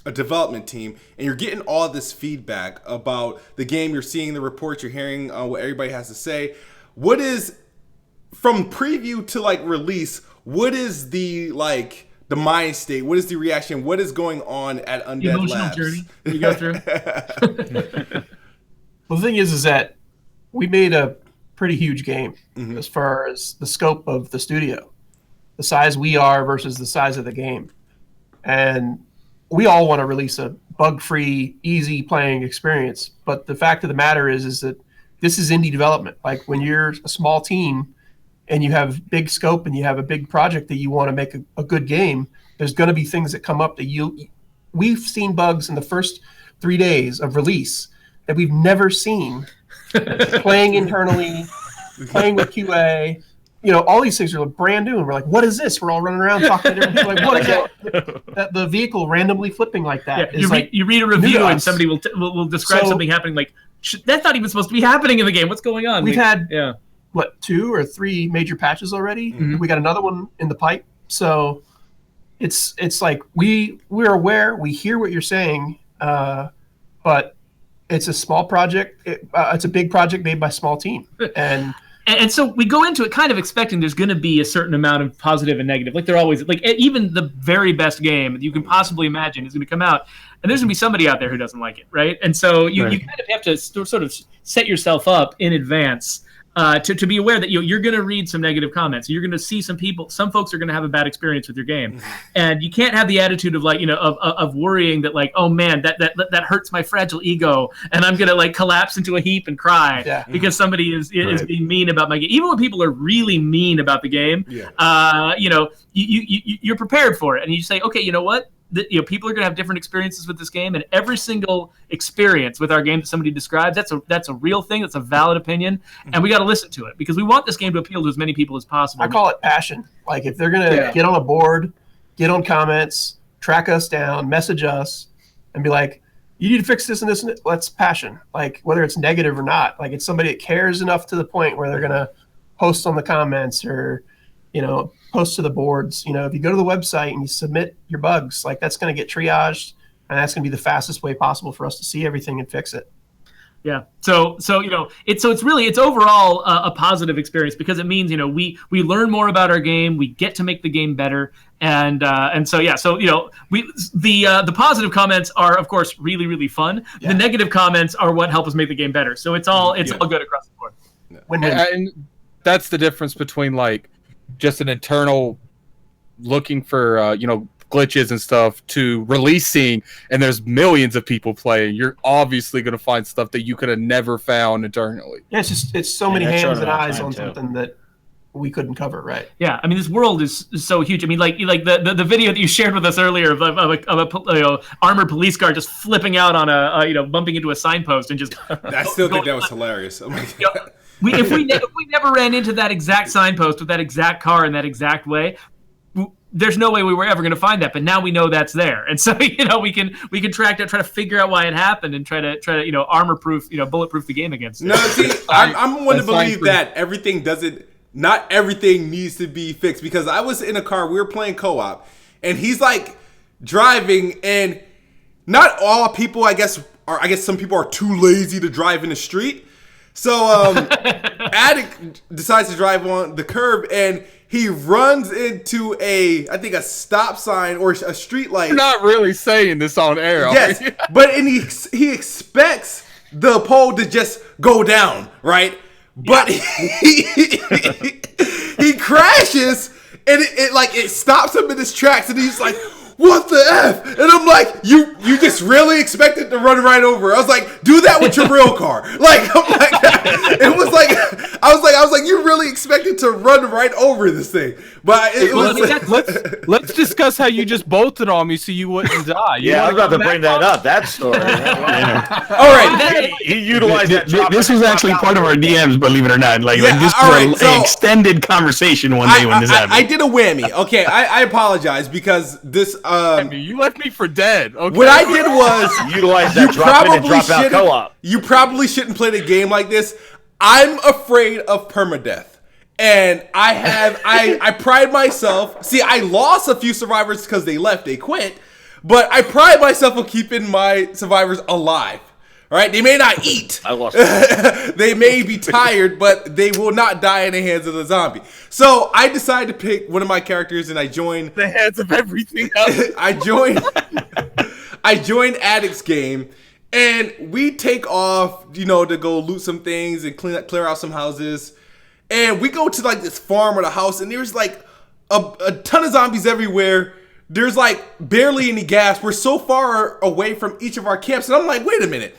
a development team, and you're getting all this feedback about the game, you're seeing the reports, you're hearing what everybody has to say. What is, from preview to like release, what is the mind state? What is the reaction? What is going on at Undead Emotional Labs? journey you go through. Well, the thing is that we made a pretty huge game as far as the scope of the studio, the size we are versus the size of the game. And we all want to release a bug-free, easy playing experience. But the fact of the matter is that this is indie development. Like, when you're a small team and you have big scope and you have a big project that you want to make a good game, there's going to be things that come up that we've seen bugs in the first 3 days of release that we've never seen playing internally, playing with QA. All these things are brand new, and we're like, what is this? We're all running around talking to different people, like, what is that? The vehicle randomly flipping like that. Yeah, you read a review and somebody will describe something happening like, that's not even supposed to be happening in the game. What's going on? We've had, 2 or 3 major patches already. Mm-hmm. We got another one in the pipe. So it's like we're aware, we hear what you're saying, but it's a small project. It's a big project made by a small team. And so we go into it kind of expecting there's going to be a certain amount of positive and negative. Like, there always, like, even the very best game that you can possibly imagine is going to come out, and there's going to be somebody out there who doesn't like it, right? And so you kind of have to sort of set yourself up in advance to be aware that you're going to read some negative comments. You're going to see some folks are going to have a bad experience with your game, and you can't have the attitude of of worrying that, like, oh man, that hurts my fragile ego, and I'm going to like collapse into a heap and cry because somebody is being mean about my game. Even when people are really mean about the game, you're prepared for it, and you say, okay, you know what? People are going to have different experiences with this game, and every single experience with our game that somebody describes, that's a real thing, that's a valid opinion, and we got to listen to it because we want this game to appeal to as many people as possible. I call it passion. Like, if they're going to get on a board, get on comments, track us down, message us, and be like, you need to fix this and this, and that's passion. Like, whether it's negative or not, like, it's somebody that cares enough to the point where they're going to post on the comments or, post to the boards. If you go to the website and you submit your bugs, like, that's going to get triaged, and that's going to be the fastest way possible for us to see everything and fix it. Yeah. So it's overall a positive experience because it means, we learn more about our game, we get to make the game better. The positive comments are, of course, really, really fun. Yeah. The negative comments are what help us make the game better. So it's all good across the board. And that's the difference between, like, just an internal looking for glitches and stuff to releasing, and there's millions of people playing. You're obviously going to find stuff that you could have never found internally. Yeah, it's so many hands and eyes on something that we couldn't cover, right? Yeah, I mean, this world is so huge. I mean, like the video that you shared with us earlier of a armored police car just flipping out on a bumping into a signpost and just. I still think that was hilarious. Oh my God. If we never ran into that exact signpost with that exact car in that exact way, there's no way we were ever going to find that. But now we know that's there, and so we can track that, try to figure out why it happened, and try to armor-proof, bulletproof the game against it. No, see, I'm one to believe that not everything needs to be fixed, because I was in a car, we were playing co-op, and he's like driving, and not all people, I guess some people are too lazy to drive in the street. So Addict decides to drive on the curb, and he runs into I think a stop sign or a street light. You're not really saying this on air. Yes, but he expects the pole to just go down, right? But he crashes, and it stops him in his tracks, and he's like, what the F? And I'm like, you just really expected to run right over. I was like, do that with your real car. It was like, I was like, you really expected to run right over this thing. But let's discuss how you just bolted on me so you wouldn't die. I was about to bring that up. That story. All right. He utilized that. This was actually part of our DMs, believe it or not. This was an extended conversation one day when this happened. I did a whammy. Okay, I apologize because this. You left me for dead. Okay. What I did was utilize that drop in and drop out co-op. You probably shouldn't play the game like this. I'm afraid of permadeath. And I pride myself. See, I lost a few survivors because they left, they quit. But I pride myself on keeping my survivors alive. Right? They may not eat. I lost. They may be tired, but they will not die in the hands of the zombie. So I decided to pick one of my characters, and I joined the hands of everything else. I joined Addict's game, and we take off, to go loot some things and clear out some houses. And we go to this farm or the house, and there's a ton of zombies everywhere. There's barely any gas. We're so far away from each of our camps, and I'm like, wait a minute.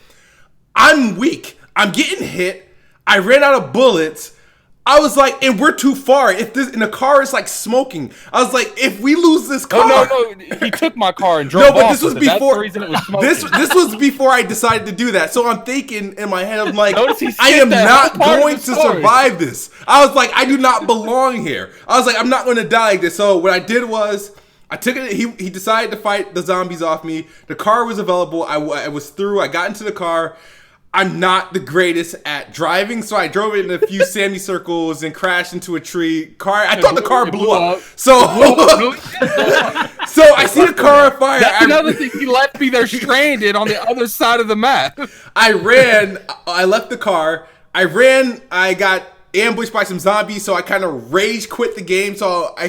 I'm weak. I'm getting hit. I ran out of bullets. I was like, and we're too far. And the car is smoking. I was like, if we lose this car. No. He took my car and drove off. No, but this was before. That's the reason it was smoking. This was before I decided to do that. So I'm thinking in my head, I'm like, I am not going to survive this. I was like, I do not belong here. I was like, I'm not going to die like this. So what I did was, I took it. He decided to fight the zombies off me. The car was available. I was through. I got into the car. I'm not the greatest at driving, so I drove it in a few semicircles and crashed into a tree. I thought the car blew up. So I see the car on fire. That's another thing. He left me there stranded on the other side of the map. I ran. I left the car. I ran. I got ambushed by some zombies, so I kind of rage quit the game so I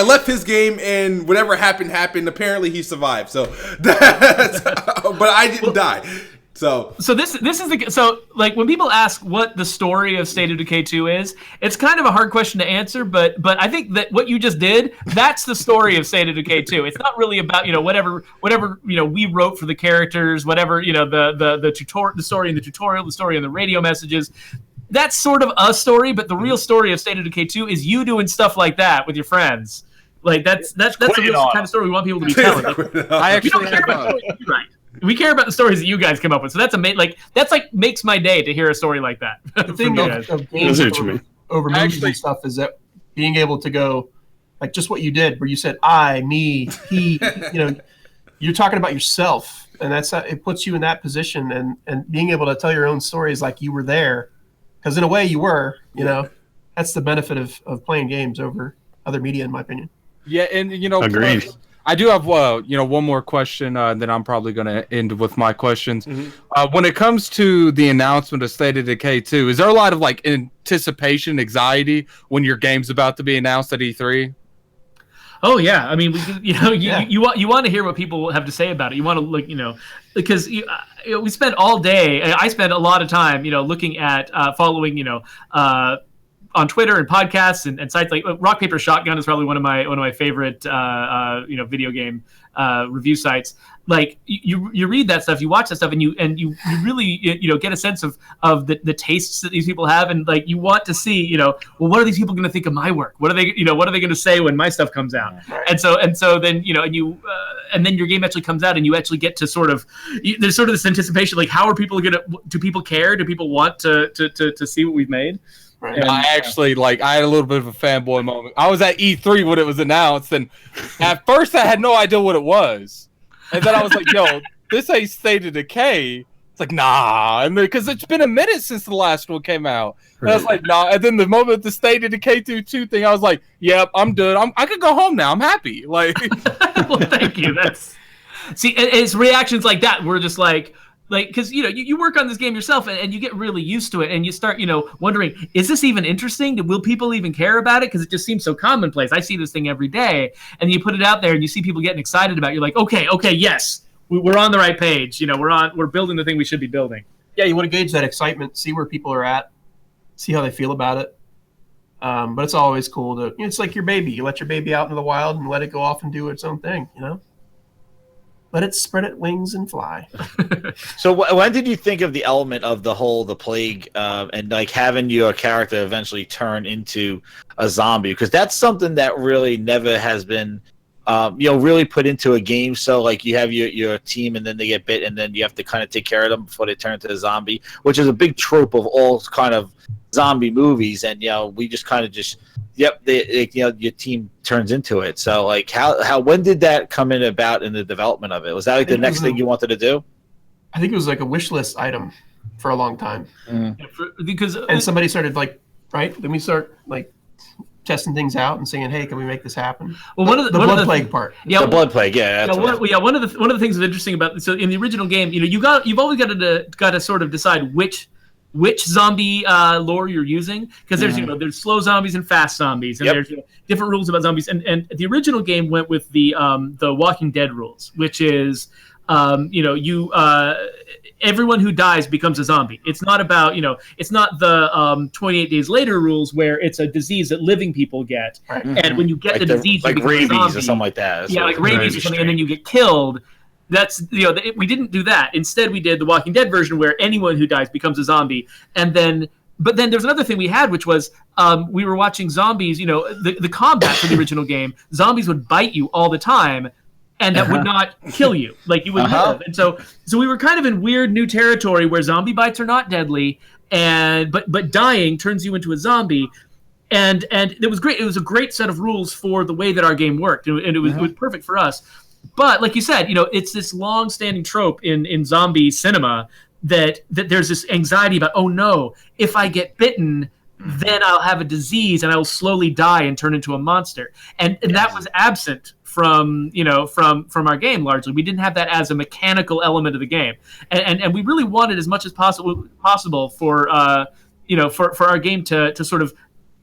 left his game, and whatever happened. Apparently, he survived. So, but I didn't die. So this is when people ask what the story of State of Decay 2 is, it's kind of a hard question to answer, but I think that what you just did, that's the story of State of Decay 2. It's not really about whatever we wrote for the characters, whatever the story in the tutorial, the story in the radio messages. That's sort of a story, but the real story of State of Decay 2 is you doing stuff like that with your friends. That's the real kind of story we want people to be telling. I actually right. We care about the stories that you guys come up with, so that's makes my day to hear a story like that. The thing of games over movies and stuff is that being able to go just what you did, where you said I, me, he, you're talking about yourself, and it puts you in that position, and being able to tell your own stories like you were there, because in a way you were, that's the benefit of playing games over other media, in my opinion. Yeah, and agreed. I do have one more question, then I'm probably going to end with my questions. Mm-hmm. When it comes to the announcement of State of Decay 2, is there a lot of anticipation, anxiety when your game's about to be announced at E3? Oh yeah, I mean, you want to hear what people have to say about it. You want to look, because we spent all day. I spent a lot of time, looking at following, on Twitter and podcasts and sites like Rock Paper Shotgun is probably one of my favorite video game review sites. You read that stuff, you watch that stuff, and you really get a sense of the tastes that these people have, and you want to see what are these people going to think of my work? What are they going to say when my stuff comes out? Right. And so then and then your game actually comes out, and you actually get to there's sort of this anticipation, how are people do people care? Do people want to see what we've made? Right. I actually I had a little bit of a fanboy moment. I was at E3 when it was announced, and at first I had no idea what it was, and then I was like, "Yo, this ain't State of Decay." It's like, nah, and because it's been a minute since the last one came out, and I was like, nah. And then the moment the State of Decay 2 thing, I was like, "Yep, I'm done. I could go home now. I'm happy." Well, thank you. It's reactions like that. We're just because you work on this game yourself, and you get really used to it, and you start wondering, is this even interesting? Will people even care about it? Because it just seems so commonplace. I see this thing every day, and you put it out there, and you see people getting excited about it. You're like, okay, yes, we're on the right page. We're building the thing we should be building. Yeah, you want to gauge that excitement, see where people are at, see how they feel about it. But it's always cool to, it's like your baby. You let your baby out into the wild and let it go off and do its own thing, Let it spread its wings and fly. So when did you think of the element of the plague and like having your character eventually turn into a zombie? Because that's something that really never has been really put into a game. So like you have your team and then they get bit and then you have to kind of take care of them before they turn into a zombie, which is a big trope of all kind of zombie movies. And we just kind of your team turns into it. So like when did that come about in the development of it? Was that like the next thing you wanted to do? I think it was like a wish list item for a long time. And somebody started then we start testing things out and saying, "Hey, can we make this happen?" Well, one of the blood plague part. Yeah, the blood plague. Yeah, one of the things that's interesting about in the original game, you've always got to sort of decide which zombie lore you're using, because there's there's slow zombies and fast zombies, and there's different rules about zombies. And the original game went with the Walking Dead rules, which is everyone who dies becomes a zombie. It's not about it's not the 28 days later rules where it's a disease that living people get, right. And when you get the disease, like rabies or something like that. Yeah, like rabies or something, and then you get killed. That's we didn't do that. Instead, we did the Walking Dead version where anyone who dies becomes a zombie. But then there's another thing we had, which was we were watching zombies. The combat for the original game, zombies would bite you all the time, and that would not kill you. Like you would live. And so we were kind of in weird new territory where zombie bites are not deadly, but dying turns you into a zombie. And it was great. It was a great set of rules for the way that our game worked, and it was perfect for us. But like you said, it's this long-standing trope in zombie cinema that there's this anxiety about, oh no, if I get bitten, then I'll have a disease and I will slowly die and turn into a monster. And that was absent from our game largely. We didn't have that as a mechanical element of the game, and we really wanted as much as possible for our game to sort of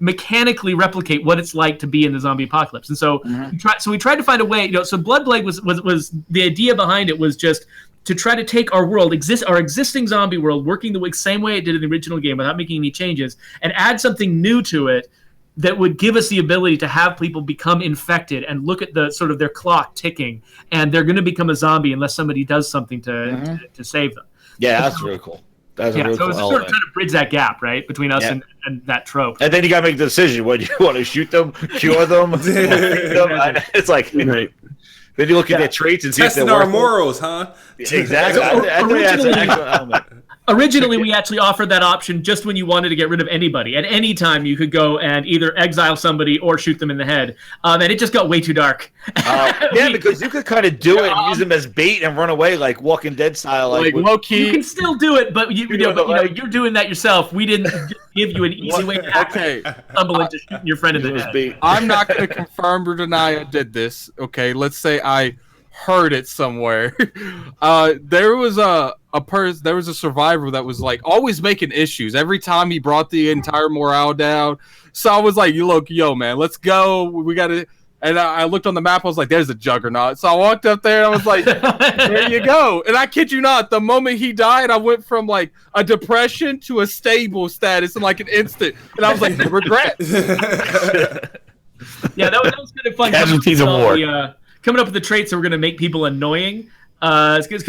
mechanically replicate what it's like to be in the zombie apocalypse. And so we tried to find a way, so Blood Plague was the idea behind it was just to try to take our world, our existing zombie world, working the same way it did in the original game without making any changes, and add something new to it that would give us the ability to have people become infected and look at the sort of their clock ticking, and they're going to become a zombie unless somebody does something to save them. Yeah, that's really cool. That's a really so cool it's sort of trying to bridge that gap, right, between us and that trope. And then you got to make the decision whether you want to shoot them, cure them, It's like, right. Then you look at their traits and see if they're testing our morals, huh? Exactly. I think that's an excellent element. Originally, we actually offered that option just when you wanted to get rid of anybody. At any time, you could go and either exile somebody or shoot them in the head. And it just got way too dark. Because you could kind of do it and use them as bait and run away, like Walking Dead style. Like low-key. You can still do it, but you're doing that yourself. We didn't just give you an easy way to stumble into shooting your friend in the head. I'm not going to confirm or deny I did this. Okay, let's say I heard it somewhere. There was a survivor that was like always making issues every time he brought the entire morale down. So I was like, yo man, let's go, we gotta. And I looked on the map, I was like, there's a juggernaut. So I walked up there and I was like, there you go. And I kid you not, the moment he died, I went from like a depression to a stable status in like an instant. And I was like, regret. That was kind of fun. Casualties of war. Coming up with the traits that were going to make people annoying. Because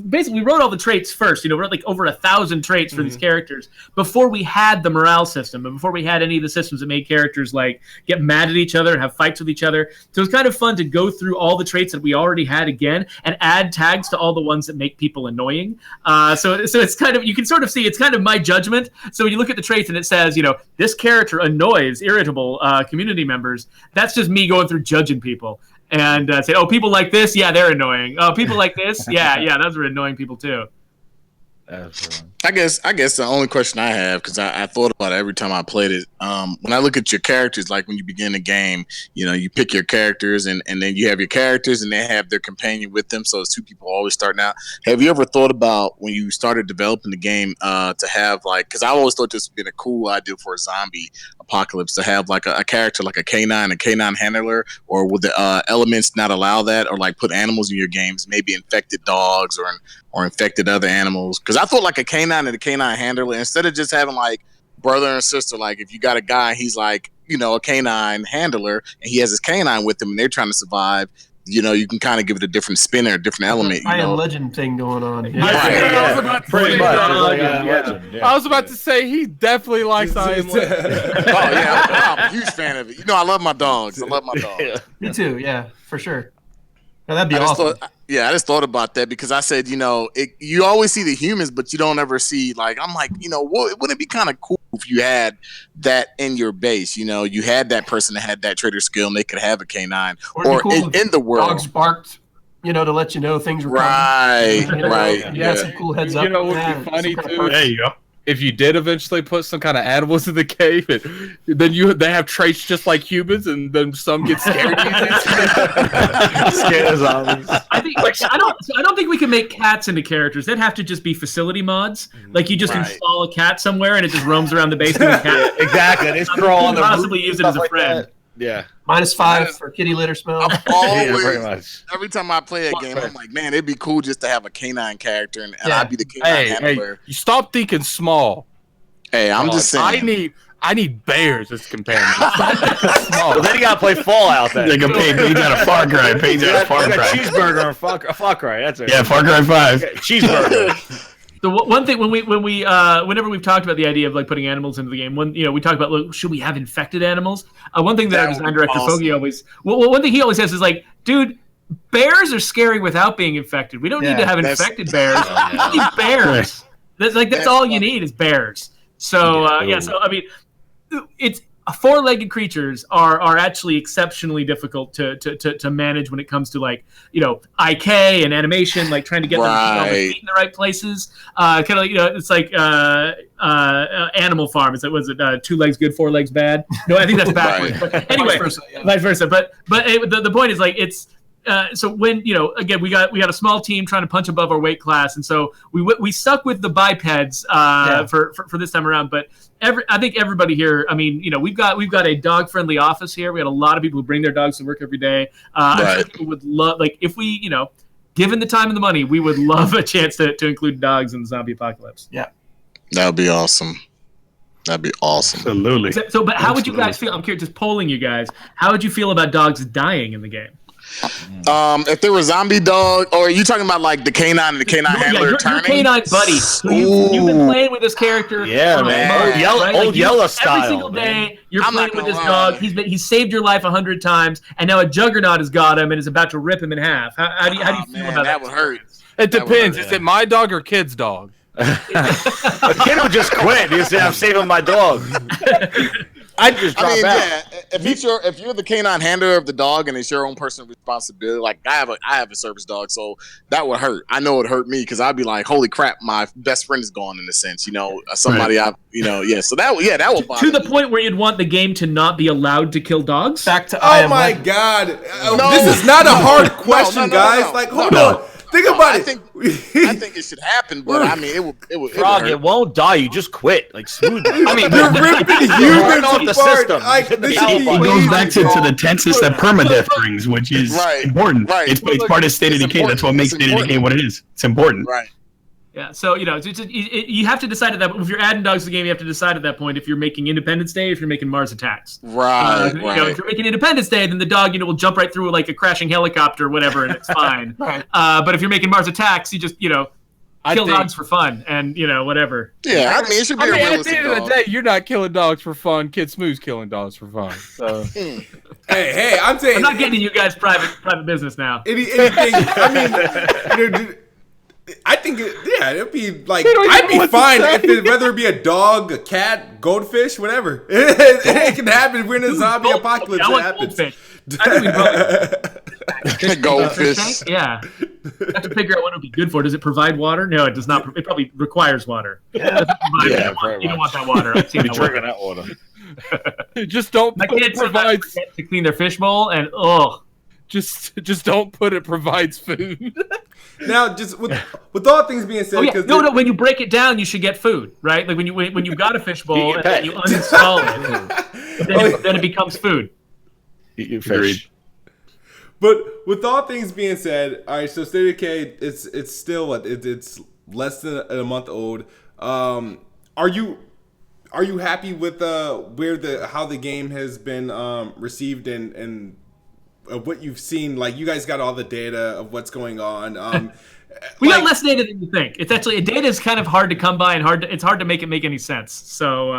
basically we wrote all the traits first. We wrote like over 1,000 traits for these characters before we had the morale system and before we had any of the systems that made characters like get mad at each other and have fights with each other. So it was kind of fun to go through all the traits that we already had again and add tags to all the ones that make people annoying. So it's kind of, you can sort of see it's kind of my judgment. So when you look at the traits and it says, this character annoys irritable community members, that's just me going through judging people. And say, oh, people like this, yeah, they're annoying. Oh, people like this, yeah, those are annoying people too. I guess the only question I have, because I thought about it every time I played it, when I look at your characters, like when you begin the game, you pick your characters and then you have your characters and they have their companion with them, so it's two people always starting out. Have you ever thought about when you started developing the game to have like, because I always thought this would be a cool idea for a zombie apocalypse to have like a character like a canine handler, or would the elements not allow that, or like put animals in your games, maybe infected dogs or infected other animals? Because I thought like a canine canine and a canine handler, instead of just having like brother and sister, like if you got a guy, he's like, you know, a canine handler, and he has his canine with him, and they're trying to survive. You know, you can kind of give it a different spin or a different element. I You know, am legend thing going on. Right. I was about to Pretty say, much. I was about to say he definitely likes I Am Legend. Oh yeah, I'm a huge fan of it. You know, I love my dogs. I love my dogs. Me too. Yeah, for sure. No, that'd be I just awesome. I just thought about that because I said, you know, you always see the humans, but you don't ever see, like, I'm like, you know, wouldn't it be kind of cool if you had that in your base? You know, you had that person that had that trader skill and they could have a canine or Cool in the world. Dogs barked, you know, to let you know things were coming. Right, You know, right. You had some cool heads up. You know what with would be that, funny some kind of too? perks. There you go. If you did eventually put some kind of animals in the cave, and then they have traits just like humans, and then some get scared easy. Scared of zombies. I don't think we can make cats into characters. They'd have to just be facility mods. Like you just Right. install a cat somewhere and it just roams around the basement. Of cat. Exactly. They crawl on the possibly roof, use it as a stuff like friend. that. Yeah. -5 for kitty litter smell. I'm Yeah, pretty always, much. every time I play a game, I'm like, man, it'd be cool just to have a canine character and Yeah. I'd be the canine Hey, handler. you stop thinking small. Hey, I'm just saying. I need bears as companions. Small. Well, then you gotta play Fallout then. Like a page out of Far Cry. Page out of Far You got Cry. cheeseburger and Far Cry. That's it. Yeah, Far Cry 5. Cheeseburger. The one thing whenever we've talked about the idea of like putting animals into the game, we talk about look, should we have infected animals? One thing that our design director Foggy always one thing he always says is like, dude, bears are scary without being infected. We don't need to have infected bears. We need bears. That's all you need is bears. So so I mean, it's four-legged creatures are actually exceptionally difficult to manage when it comes to like IK and animation, like trying to get them to all the feet in the right places. Kind of like it's like Animal Farm. Was it 2 legs good, 4 legs bad? No, I think that's backwards. Right. But anyway, vice versa. But the point is like it's. So when again we got a small team trying to punch above our weight class, and so we stuck with the bipeds for this time around. But I think everybody here, I mean, we've got a dog friendly office here. We got a lot of people who bring their dogs to work every day. I'm sure people would love, like, if we given the time and the money, we would love a chance to include dogs in the zombie apocalypse. Yeah, That would be awesome. That'd be awesome. Absolutely. So, but how would you guys feel? I'm curious, just polling you guys. How would you feel about dogs dying in the game? If there were zombie dog, or are you talking about like the canine and the canine handler your turning? canine buddy. You've been playing with this character. Yeah, for man. months, Old Yellow style. Every single day, you're I'm playing not with this gonna dog. lie. He's saved your life 100 times, and now a juggernaut has got him and is about to rip him in half. How do you feel Man, about that would hurt. It That would depends. hurt, Is it my dog or kid's dog? The kid would just quit. He'd say, "I'm saving my dog." I'd just drop out. Yeah. If you're the canine handler of the dog and it's your own personal responsibility, like I have a service dog, so that would hurt. I know it hurt me because I'd be like, "Holy crap, my best friend is gone." In a sense, somebody So that would bother to the me. point where you'd want the game to not be allowed to kill dogs. back to I Oh Am my Legend. God! No. This is not a hard question, no, guys. no. Like, hold No. on. Think about I it. think it should happen, but I mean, it would Frog, hurt. it won't die. You just quit. Like smooth. I mean, You're ripping Turn humans off the apart. system. Like, this It should be It goes easy, back to bro. the tenseness that permadeath brings, which is Right, important. right. It's part of State of It's Decay. That's what important. makes It's State of Decay what it is. It's important. Right. Yeah, so you have to decide at that. If you're adding dogs to the game, you have to decide at that point if you're making Independence Day, if you're making Mars Attacks. Right. If you're making Independence Day, then the dog will jump right through like a crashing helicopter or whatever, and it's fine. Right. But if you're making Mars Attacks, you just kill dogs for fun and whatever. Yeah, I mean, it should be a At the realistic end of the dog. day, you're not killing dogs for fun. Kid Smooth's killing dogs for fun. So Hey, I'm saying I'm not getting into you guys' private business now. anything. I mean, I think it'd be like don't even I'd know be what to fine say. whether it be a dog, a cat, goldfish, whatever. It can happen. We're in a zombie Goldfish. apocalypse. I It want happens. goldfish. I think we probably Goldfish. Yeah. You have to figure out what it would be good for. Does it provide water? No, it does not. It probably requires water. Yeah, You don't want that water. I've seen Be that drinking water. that water. just don't My put it kids sometimes provides. forget to clean their fish bowl, and Just don't put it provides food. Now, just with all things being said, because no. When you break it down, you should get food, right? Like when you've got a fish bowl and then you uninstall it, then it becomes food. Eat your Agreed. fish. But with all things being said, all right. So State of Decay, it's still it's less than a month old. Are you happy with how the game has been received and what you've seen? Like, you guys got all the data of what's going on. We got less data than you think. It's actually data is kind of hard to come by and it's hard to make it make any sense. So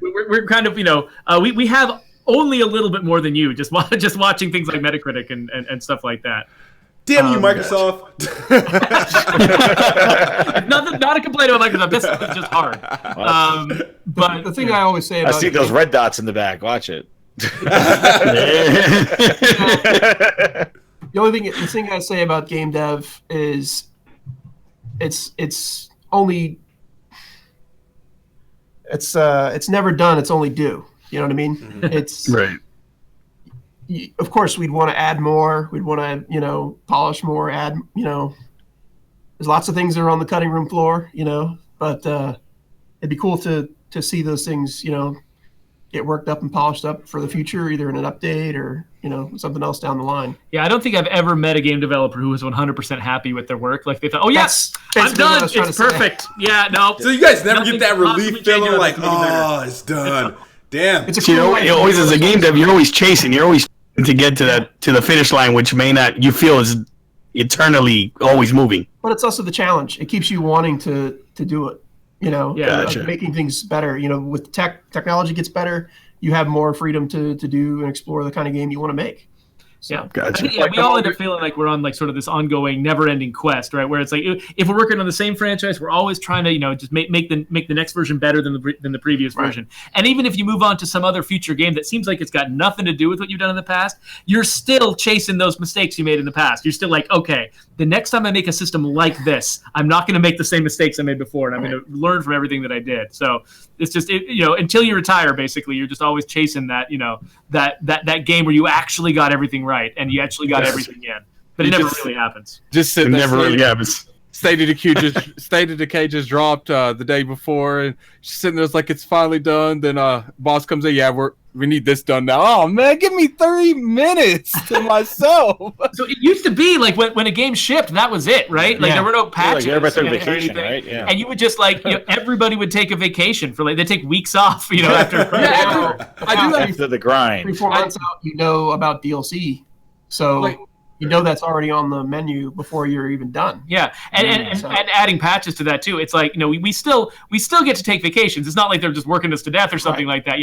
we're kind of we have only a little bit more than you just watching things like Metacritic and stuff like that. Damn you, Microsoft! Not a complaint about Microsoft. This is just hard. But the thing I always say about I see those red dots in the back. Watch it. The thing I say about game dev is it's never done. It's only due. You know what I mean? It's right. Of course, we'd want to add more. We'd want to, polish more. Add, there's lots of things that are on the cutting room floor, But it'd be cool to see those things, get worked up and polished up for the future, either in an update or something else down the line. Yeah, I don't think I've ever met a game developer who was 100% happy with their work. Like they thought, "Oh yes, I'm done. It's perfect." Yeah, no. So you guys never get that relief feeling, like, "Oh, it's done." Damn. It's always as a game dev, you're always chasing. You're always to get to the finish line, which you feel is eternally always moving. But it's also the challenge. It keeps you wanting to do it. Gotcha. Making things better. With technology gets better, you have more freedom to do and explore the kind of game you want to make. So. Yeah, gotcha. We all end up feeling like we're on like sort of this ongoing, never-ending quest, right? Where it's like if we're working on the same franchise, we're always trying to, just make the next version better than the previous version. And even if you move on to some other future game that seems like it's got nothing to do with what you've done in the past, you're still chasing those mistakes you made in the past. You're still like, okay, the next time I make a system like this, I'm not going to make the same mistakes I made before, and I'm going to learn from everything that I did. So it's just, until you retire, basically, you're just always chasing that, that game where you actually got everything right and you actually got everything in. But it never really happens. Just sitting It there. never really happens. State of Decay just dropped the day before, and she's sitting there, it's like it's finally done. Then boss comes in, we need this done now. Oh man, give me 30 minutes to myself. So it used to be like when a game shipped, that was it, right? Like there were no patches. Like everybody took or vacation, anything. right? Yeah. And you would just everybody would take a vacation for they take weeks off, after. I do that After the grind. 3-4 months out, about DLC, so that's already on the menu before you're even done. Yeah, and adding patches to that too. It's like we still get to take vacations. It's not like they're just working us to death or something like that.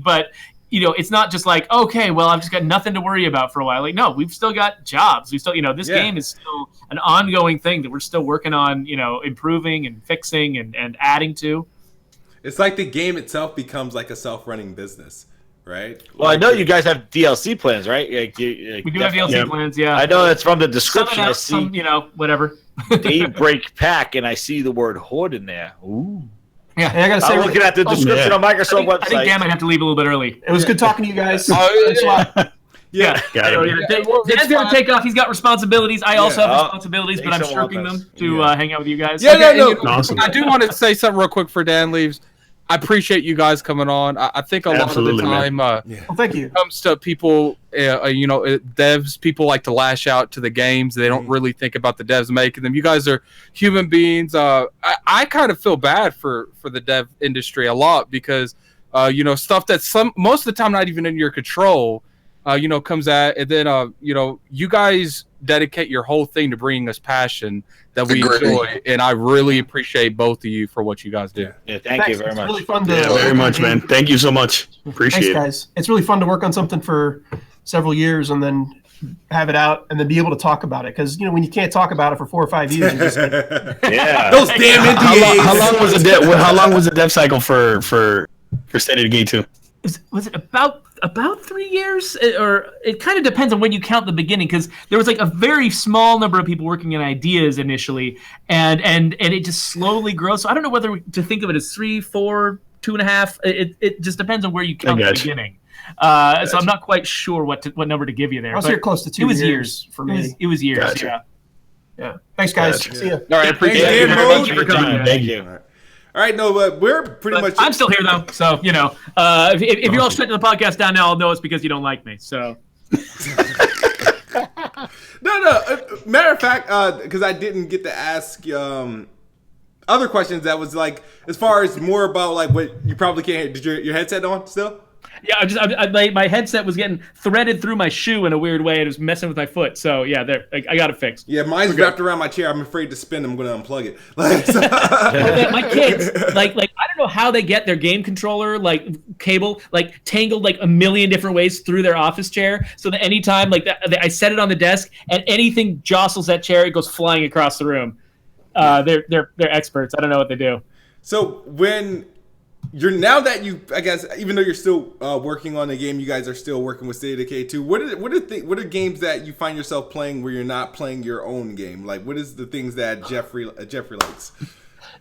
But it's not just like, okay, well, I've just got nothing to worry about for a while. Like, no, we've still got jobs. We still, this game is still an ongoing thing that we're still working on, improving and fixing and adding to. It's like the game itself becomes like a self-running business. Right. Well, I know you guys have DLC plans, right? We do have DLC plans, yeah. I know that's from the description. I see, whatever. Daybreak Pack, and I see the word Horde in there. Ooh. Yeah, I gotta say, I'm looking at the description on Microsoft website. I think Dan might have to leave a little bit early. It was good talking to you guys. Yeah. Dan's going to take off. He's got responsibilities. I also have responsibilities, but I'm shirking them to hang out with you guys. Awesome. I do want to say something real quick for Dan leaves. I appreciate you guys coming on. I think a lot of the time, well, thank you. Comes to people, devs. People like to lash out to the games. They don't really think about the devs making them. You guys are human beings. I kind of feel bad for the dev industry a lot because stuff that's most of the time not even in your control. Comes at, and then you guys dedicate your whole thing to bringing us passion that we enjoy, and I really appreciate both of you for what you guys do. Yeah, thank you very much. It's really fun to very much, man. Thank you so much. Appreciate it. Guys. It's really fun to work on something for several years and then have it out and then be able to talk about it because when you can't talk about it for 4 or 5 years, you just those damn NDAs. How long was the dev cycle for State of Decay 2? Was it about 3 years, or it kind of depends on when you count the beginning, because there was like a very small number of people working on ideas initially, and it just slowly grows. So I don't know whether to think of it as 3, 4, 2.5. It just depends on where you count the beginning. So I'm not quite sure what number to give you there. I was here close to 2 years for me. It was years. Gotcha. Yeah. Thanks, guys. Gotcha. See ya. All right, appreciate it. Thank you for coming. Thank you. All right, no, but we're pretty much. I'm still here though, so if you're all shutting the podcast down now, I'll know it's because you don't like me. So. No. Matter of fact, because I didn't get to ask other questions that was like, as far as more about like what you probably can't. Did your headset on still? Yeah, my headset was getting threaded through my shoe in a weird way. And it was messing with my foot. So yeah, I got it fixed. Yeah, mine's wrapped around my chair. I'm afraid to spin. I'm going to unplug it. Like, so. My kids, like I don't know how they get their game controller cable tangled like a million different ways through their office chair, so that anytime I set it on the desk and anything jostles that chair, it goes flying across the room. They're experts. I don't know what they do. So when now that you, I guess, even though you're still working on the game, you guys are still working with State of Decay 2. What are games that you find yourself playing where you're not playing your own game? Like, what is the things that Jeffrey likes?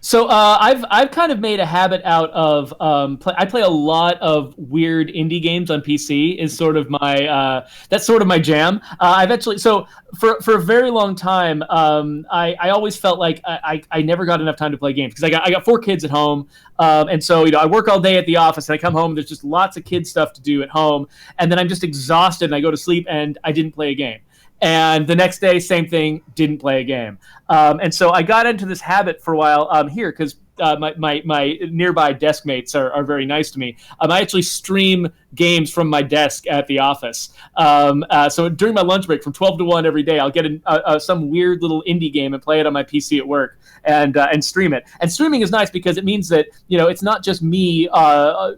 So I've kind of made a habit out of I play a lot of weird indie games on PC. Is sort of my that's sort of my jam. I've actually for a very long time I always felt like I never got enough time to play games because I got 4 kids at home, and so I work all day at the office and I come home and there's just lots of kid stuff to do at home, and then I'm just exhausted and I go to sleep and I didn't play a game. And the next day, same thing, didn't play a game. And so I got into this habit for a while here because my nearby desk mates are very nice to me. I actually stream games from my desk at the office. So during my lunch break from 12 to 1 every day, I'll get some weird little indie game and play it on my PC at work and stream it. And streaming is nice because it means that, it's not just me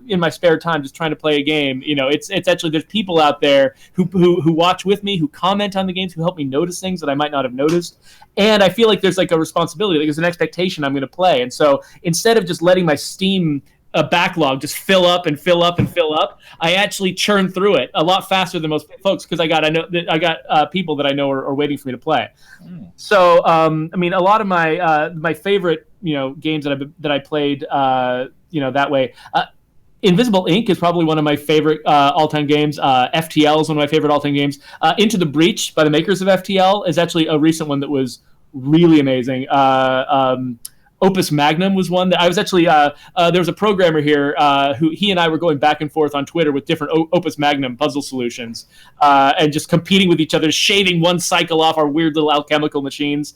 in my spare time just trying to play a game. It's actually, there's people out there who watch with me, who comment on the games, who help me notice things that I might not have noticed. And I feel like there's like a responsibility, like there's an expectation I'm going to play. And so instead of just letting my Steam backlog just fill up and fill up and fill up, I actually churn through it a lot faster than most folks because I got people that I know are waiting for me to play. So I mean, a lot of my favorite games that I played that way. Invisible Ink is probably one of my favorite all-time games. FTL is one of my favorite all-time games. Into the Breach by the makers of FTL is actually a recent one that was really amazing. Opus Magnum was one that I was actually there was a programmer here who he and I were going back and forth on Twitter with different Opus Magnum puzzle solutions and just competing with each other, shaving one cycle off our weird little alchemical machines.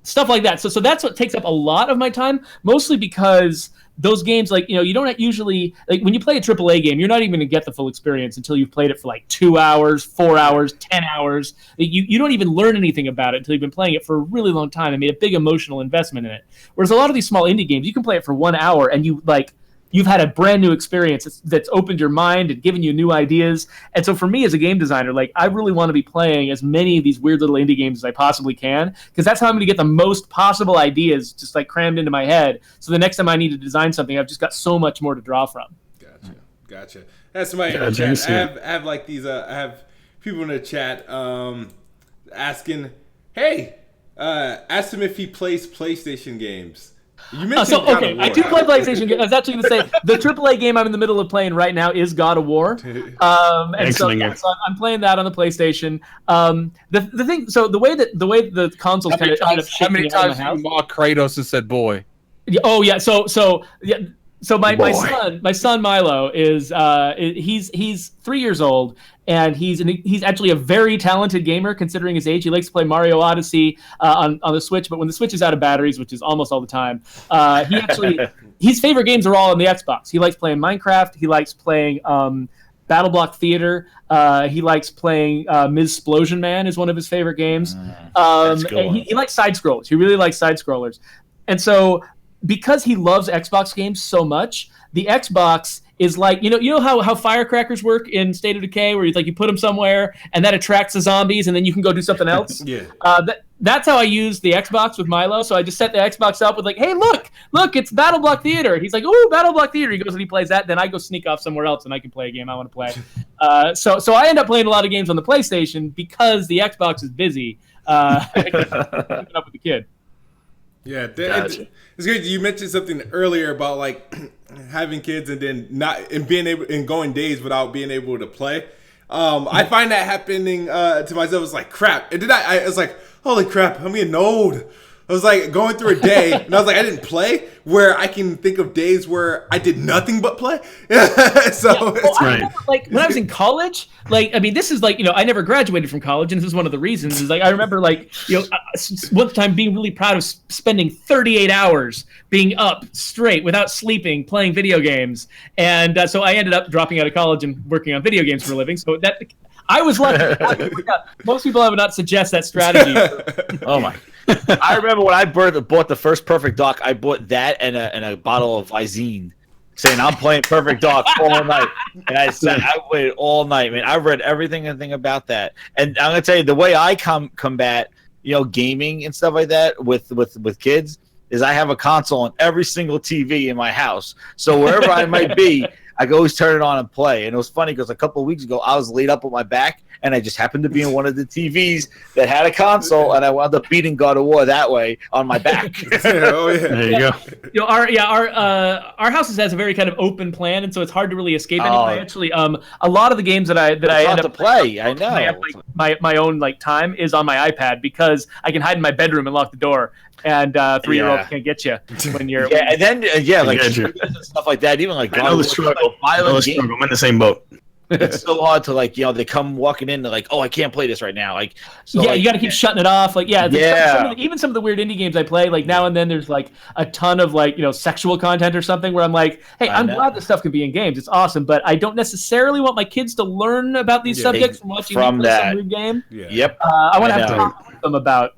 Stuff like that. So that's what takes up a lot of my time, mostly because those games, you don't usually, when you play a AAA game, you're not even going to get the full experience until you've played it for 2 hours, 4 hours, 10 hours. You don't even learn anything about it until you've been playing it for a really long time and made a big emotional investment in it. Whereas a lot of these small indie games, you can play it for 1 hour and you've had a brand new experience that's opened your mind and given you new ideas. And so for me as a game designer, I really want to be playing as many of these weird little indie games as I possibly can, because that's how I'm going to get the most possible ideas just crammed into my head. So the next time I need to design something, I've just got so much more to draw from. Gotcha. That's my chat. I have these. I have people in the chat asking, "Hey, ask him if he plays PlayStation games." You mentioned God of War. I do play PlayStation games. I was actually going to say the AAA game I'm in the middle of playing right now is God of War, and so I'm playing that on the PlayStation. The thing, so the way the consoles kind of how many times have you mocked Kratos and said "boy"? Oh yeah, so my son Milo is he's 3 years old, and he's actually a very talented gamer considering his age. He likes to play Mario Odyssey on the Switch, but when the Switch is out of batteries, which is almost all the time, his favorite games are all on the Xbox. He likes playing Minecraft. He likes playing Battle Block Theater. He likes playing Ms. Splosion Man is one of his favorite games. And he likes side scrollers. He really likes side scrollers, and so because he loves Xbox games so much, the Xbox is you know how firecrackers work in State of Decay, where you put them somewhere and that attracts the zombies, and then you can go do something else. Yeah. That's how I use the Xbox with Milo. So I just set the Xbox up with hey, look, it's Battle Block Theater. He's like, ooh, Battle Block Theater. He goes and he plays that. Then I go sneak off somewhere else and I can play a game I want to play. So I end up playing a lot of games on the PlayStation because the Xbox is busy keeping up with the kid. Yeah, it's great. You mentioned something earlier about having kids and then being able and going days without being able to play. I find that happening to myself. It's crap, and then I was like, holy crap, I'm getting old. I was like going through a day, and I was like, I didn't play. Where I can think of days where I did nothing but play. I remember, like when I was in college, like I mean, this is like I never graduated from college, and this is one of the reasons. Is like I remember like one time being really proud of spending 38 hours being up straight without sleeping playing video games, and so I ended up dropping out of college and working on video games for a living. So that I was lucky. Most people I would not suggest that strategy. Oh my. I remember when I bought the first Perfect Dark, I bought that and a bottle of Visine, saying I'm playing Perfect Dark all night. And I waited all night, man. I read everything about that. And I'm gonna tell you the way I combat gaming and stuff like that with kids is I have a console on every single TV in my house. So wherever I might be, I can always turn it on and play. And it was funny because a couple of weeks ago I was laid up on my back, and I just happened to be in one of the TVs that had a console, and I wound up beating God of War that way on my back. Oh yeah, there you go. Our house has a very kind of open plan, and so it's hard to really escape anything. Actually, a lot of the games that I end up to play, I know my own like time is on my iPad because I can hide in my bedroom and lock the door. And 3-year-olds can't get you when you're and then like stuff like that. Even like I know the struggle. I'm in the same boat. It's so hard to like they come walking in, they're like, oh, I can't play this right now. Like so, you got to keep shutting it off. Like even some of the weird indie games I play, like now and then there's like a ton of like sexual content or something where I'm like, hey, I'm glad this stuff can be in games. It's awesome, but I don't necessarily want my kids to learn about these subjects from watching me play some weird game. Yeah. Yep. I want to have to talk with them about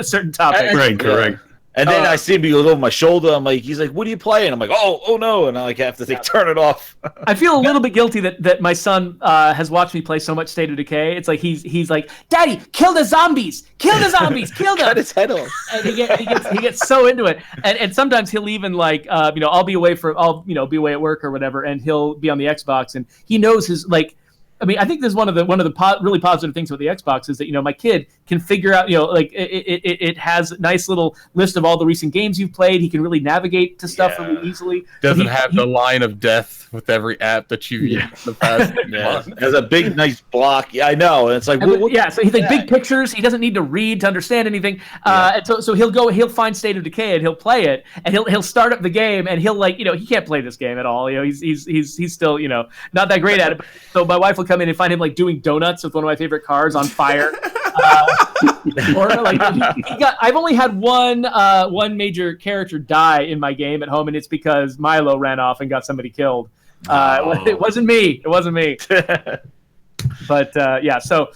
certain topics. Right, correct. And then I see him be over my shoulder. I'm like, he's like, "What are you playing?" I'm like, "Oh no!" And I like have to turn it off. I feel a little bit guilty that my son has watched me play so much State of Decay. It's like he's like, "Daddy, kill the zombies! Kill the zombies! Kill them!" Cut his head off. And he gets so into it. And sometimes he'll even like I'll be away be away at work or whatever, and he'll be on the Xbox, and he knows his like. I mean, I think this is one of the really positive things with the Xbox is that my kid can figure out like it has a nice little list of all the recent games you've played. He can really navigate to stuff really easily. Doesn't have the line of death with every app that you've used in the past. Has a big nice block. Yeah, I know. And it's like so he's like big pictures. He doesn't need to read to understand anything. And so he'll find State of Decay and he'll play it and he'll start up the game and he'll like he can't play this game at all. He's still not that great at it. So my wife will come in and find him like doing donuts with one of my favorite cars on fire. Or like I've only had one major character die in my game at home, and it's because Milo ran off and got somebody killed. It wasn't me. But so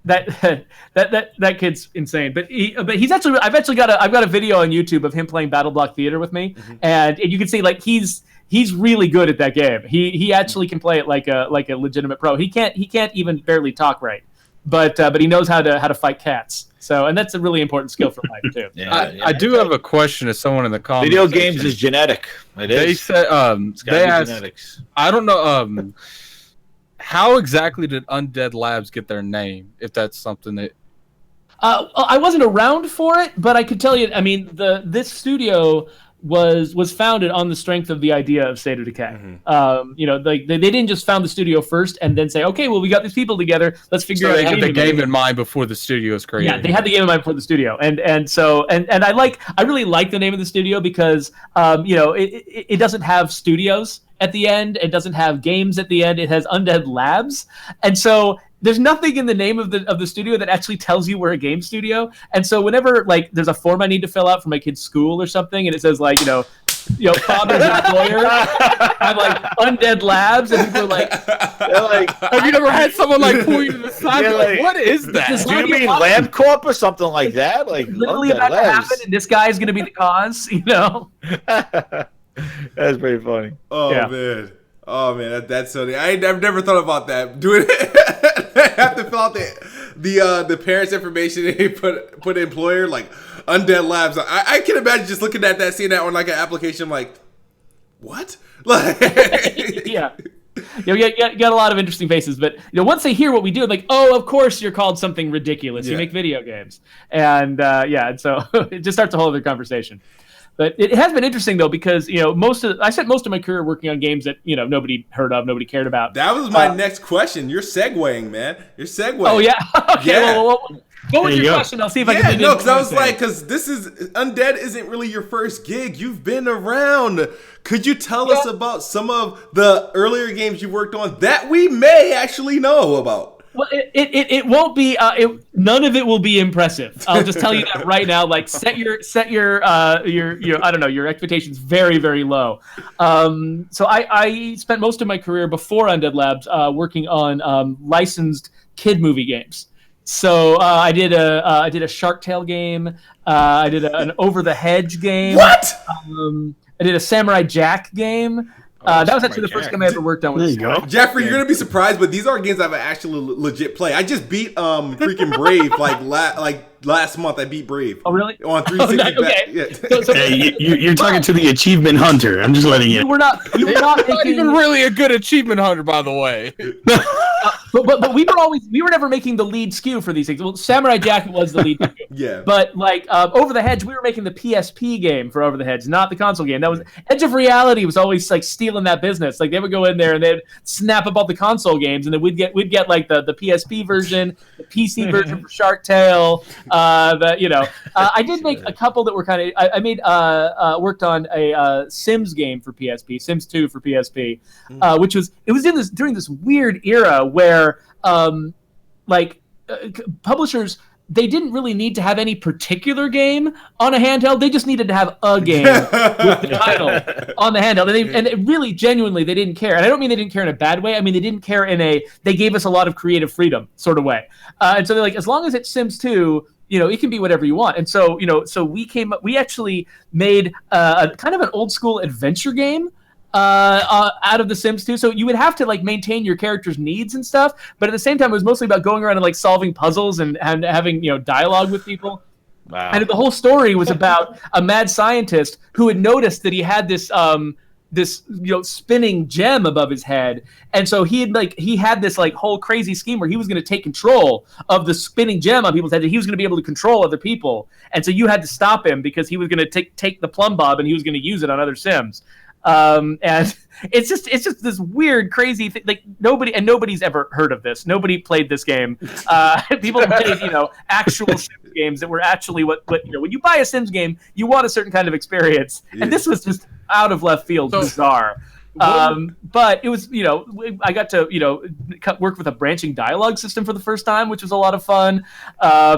that kid's insane. But he's actually I've got a video on YouTube of him playing Battle Block Theater with me, and you can see like he's really good at that game. He actually can play it like a legitimate pro. He can't even barely talk right, but he knows how to fight cats. So, and that's a really important skill for life too. I do have a question to someone in the comments. Video games is genetic. They said they asked, genetics. I don't know how exactly did Undead Labs get their name, if that's something that I wasn't around for it, but I could tell you, I mean, this studio was founded on the strength of the idea of State of Decay. They didn't just found the studio first and then say, okay, well, we got these people together, let's figure out. They had the game in mind before the studio was created. Yeah, they had the game in mind before the studio, and I really like the name of the studio because it doesn't have studios at the end, it doesn't have games at the end, it has Undead Labs, and so there's nothing in the name of the studio that actually tells you we're a game studio. And so whenever like there's a form I need to fill out for my kid's school or something, and it says like father's employer, I'm like Undead Labs, and people are like, have you never had someone like pull you to the side? Like, what is that? Do you mean LabCorp or something like that? Like literally about to happen, and this guy is going to be the cause. That's pretty funny. Oh man, that's funny. I've never thought about that. Doing it. I have to fill out the parents' information and they put employer like Undead Labs. I can imagine just looking at that, seeing that on like an application, like what? Like yeah. You got a lot of interesting faces, but once they hear what we do, like, oh, of course you're called something ridiculous. You make video games, and and so it just starts a whole other conversation. But it has been interesting though because I spent most of my career working on games that nobody heard of, nobody cared about. That was my next question. You're segueing, man. You're segueing. Oh yeah. Okay. Yeah. Well, Go with There you your go. question. I'll see if I Yeah, can. no, because I was like, because this is Undead isn't really your first gig. You've been around. Could you tell us about some of the earlier games you worked on that we may actually know about? Well, it won't be. None of it will be impressive. I'll just tell you that right now. Like, set your I don't know, your expectations very, very low. So I spent most of my career before Undead Labs working on licensed kid movie games. So I did a Shark Tale game. I did an Over the Hedge game. What? I did a Samurai Jack game. That was actually the first game I ever worked on. There you go. Jeffrey, you're gonna be surprised, but these are games I've actually legit play. I just beat freaking Brave like last month. I beat Brave. Oh, really? On 360. Okay. Yeah. Hey, you're talking to the achievement hunter. I'm just letting you. You were not Not making, even really a good achievement hunter, by the way. but we were never making the lead SKU for these things. Well, Samurai Jack was the lead SKU. Yeah. But like Over the Hedge, we were making the PSP game for Over the Hedge, not the console game. That was Edge of Reality was always like stealing that business. Like they would go in there and they'd snap up all the console games, and then we'd get like the PSP version, the PC version for Shark Tale. I did make a couple that were kind of. I made worked on a Sims game for PSP, Sims 2 for PSP, which was during this weird era where publishers. They didn't really need to have any particular game on a handheld. They just needed to have a game with the title on the handheld. And it really, genuinely, they didn't care. And I don't mean they didn't care in a bad way. I mean, they didn't care they gave us a lot of creative freedom sort of way. And so they're like, as long as it's Sims 2, it can be whatever you want. And so, so we actually made a kind of an old school adventure game out of The Sims 2. So you would have to like maintain your character's needs and stuff, but at the same time it was mostly about going around and like solving puzzles and having dialogue with people. Wow. And the whole story was about a mad scientist who had noticed that he had this spinning gem above his head, and so he had this like whole crazy scheme where he was going to take control of the spinning gem on people's heads. He was going to be able to control other people, and so you had to stop him because he was going to take the plumb bob and he was going to use it on other Sims. And it's just this weird, crazy thing. Like nobody's ever heard of this. Nobody played this game. People played, actual Sims games that were actually what when you buy a Sims game, you want a certain kind of experience, and this was just out of left field, bizarre. But it was, I got to, work with a branching dialogue system for the first time, which was a lot of fun.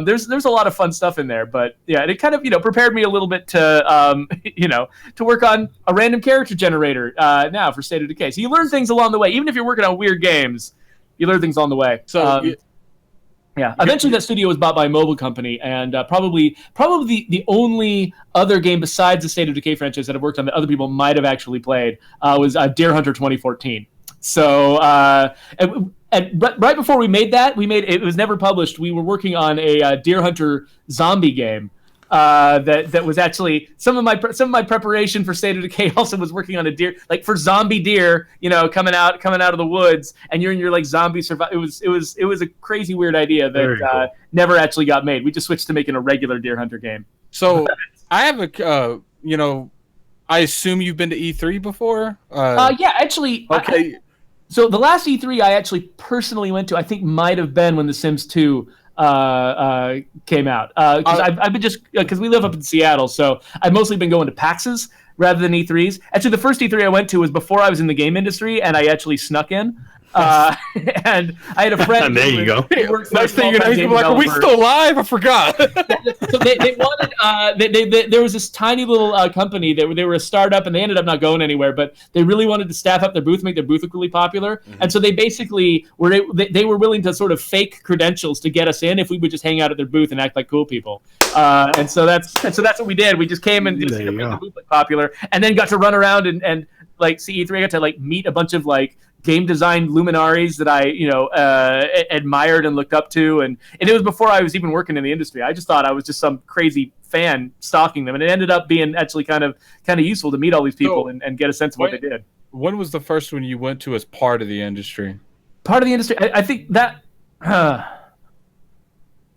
There's a lot of fun stuff in there, but yeah, it kind of, prepared me a little bit to, to work on a random character generator now for State of Decay. So you learn things along the way, even if you're working on weird games, you learn things along the way. So. Yeah. Eventually, that studio was bought by a mobile company, and probably the only other game besides the State of Decay franchise that I've worked on that other people might have actually played was Deer Hunter 2014. So, right before we made that, it was never published. We were working on a Deer Hunter zombie game. That was actually some of my preparation for State of Decay. Also was working on a deer, like for zombie deer, coming out of the woods, and you're in your like zombie survival. It was a crazy weird idea that cool. Never actually got made. We just switched to making a regular Deer Hunter game. So I have I assume you've been to E3 before. Yeah, actually. Okay. So the last E3 I actually personally went to, I think might have been when The Sims 2 came out, I've been because we live up in Seattle, so I've mostly been going to PAXs rather than E3s. Actually, the first E3 I went to was before I was in the game industry, and I actually snuck in. And I had a friend. There you go. Nice thing, like, are we still live? I forgot. So they wanted. There was this tiny little company that they were a startup, and they ended up not going anywhere. But they really wanted to staff up their booth, make their booth look really popular. Mm-hmm. And so they basically they were willing to sort of fake credentials to get us in if we would just hang out at their booth and act like cool people. And so that's what we did. We just came and just made the booth look popular, and then got to run around and like see E3. I got to like meet a bunch of like game design luminaries that I, admired and looked up to. And it was before I was even working in the industry. I just thought I was just some crazy fan stalking them. And it ended up being actually kind of useful to meet all these people and get a sense of what they did. When was the first one you went to as part of the industry? Part of the industry? I think that, I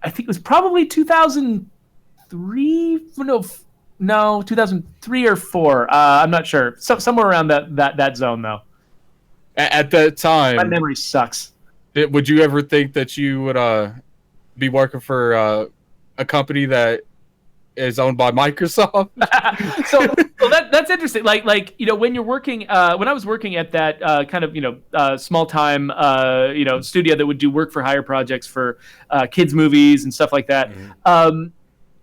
think it was probably 2003. No, 2003 or 4. I'm not sure. Somewhere around that zone, though. At that time, my memory sucks. Would you ever think that you would be working for a company that is owned by Microsoft. So that's interesting. Like when you're working, when I was working at that kind of small time studio that would do work for hire projects for kids movies and stuff like that.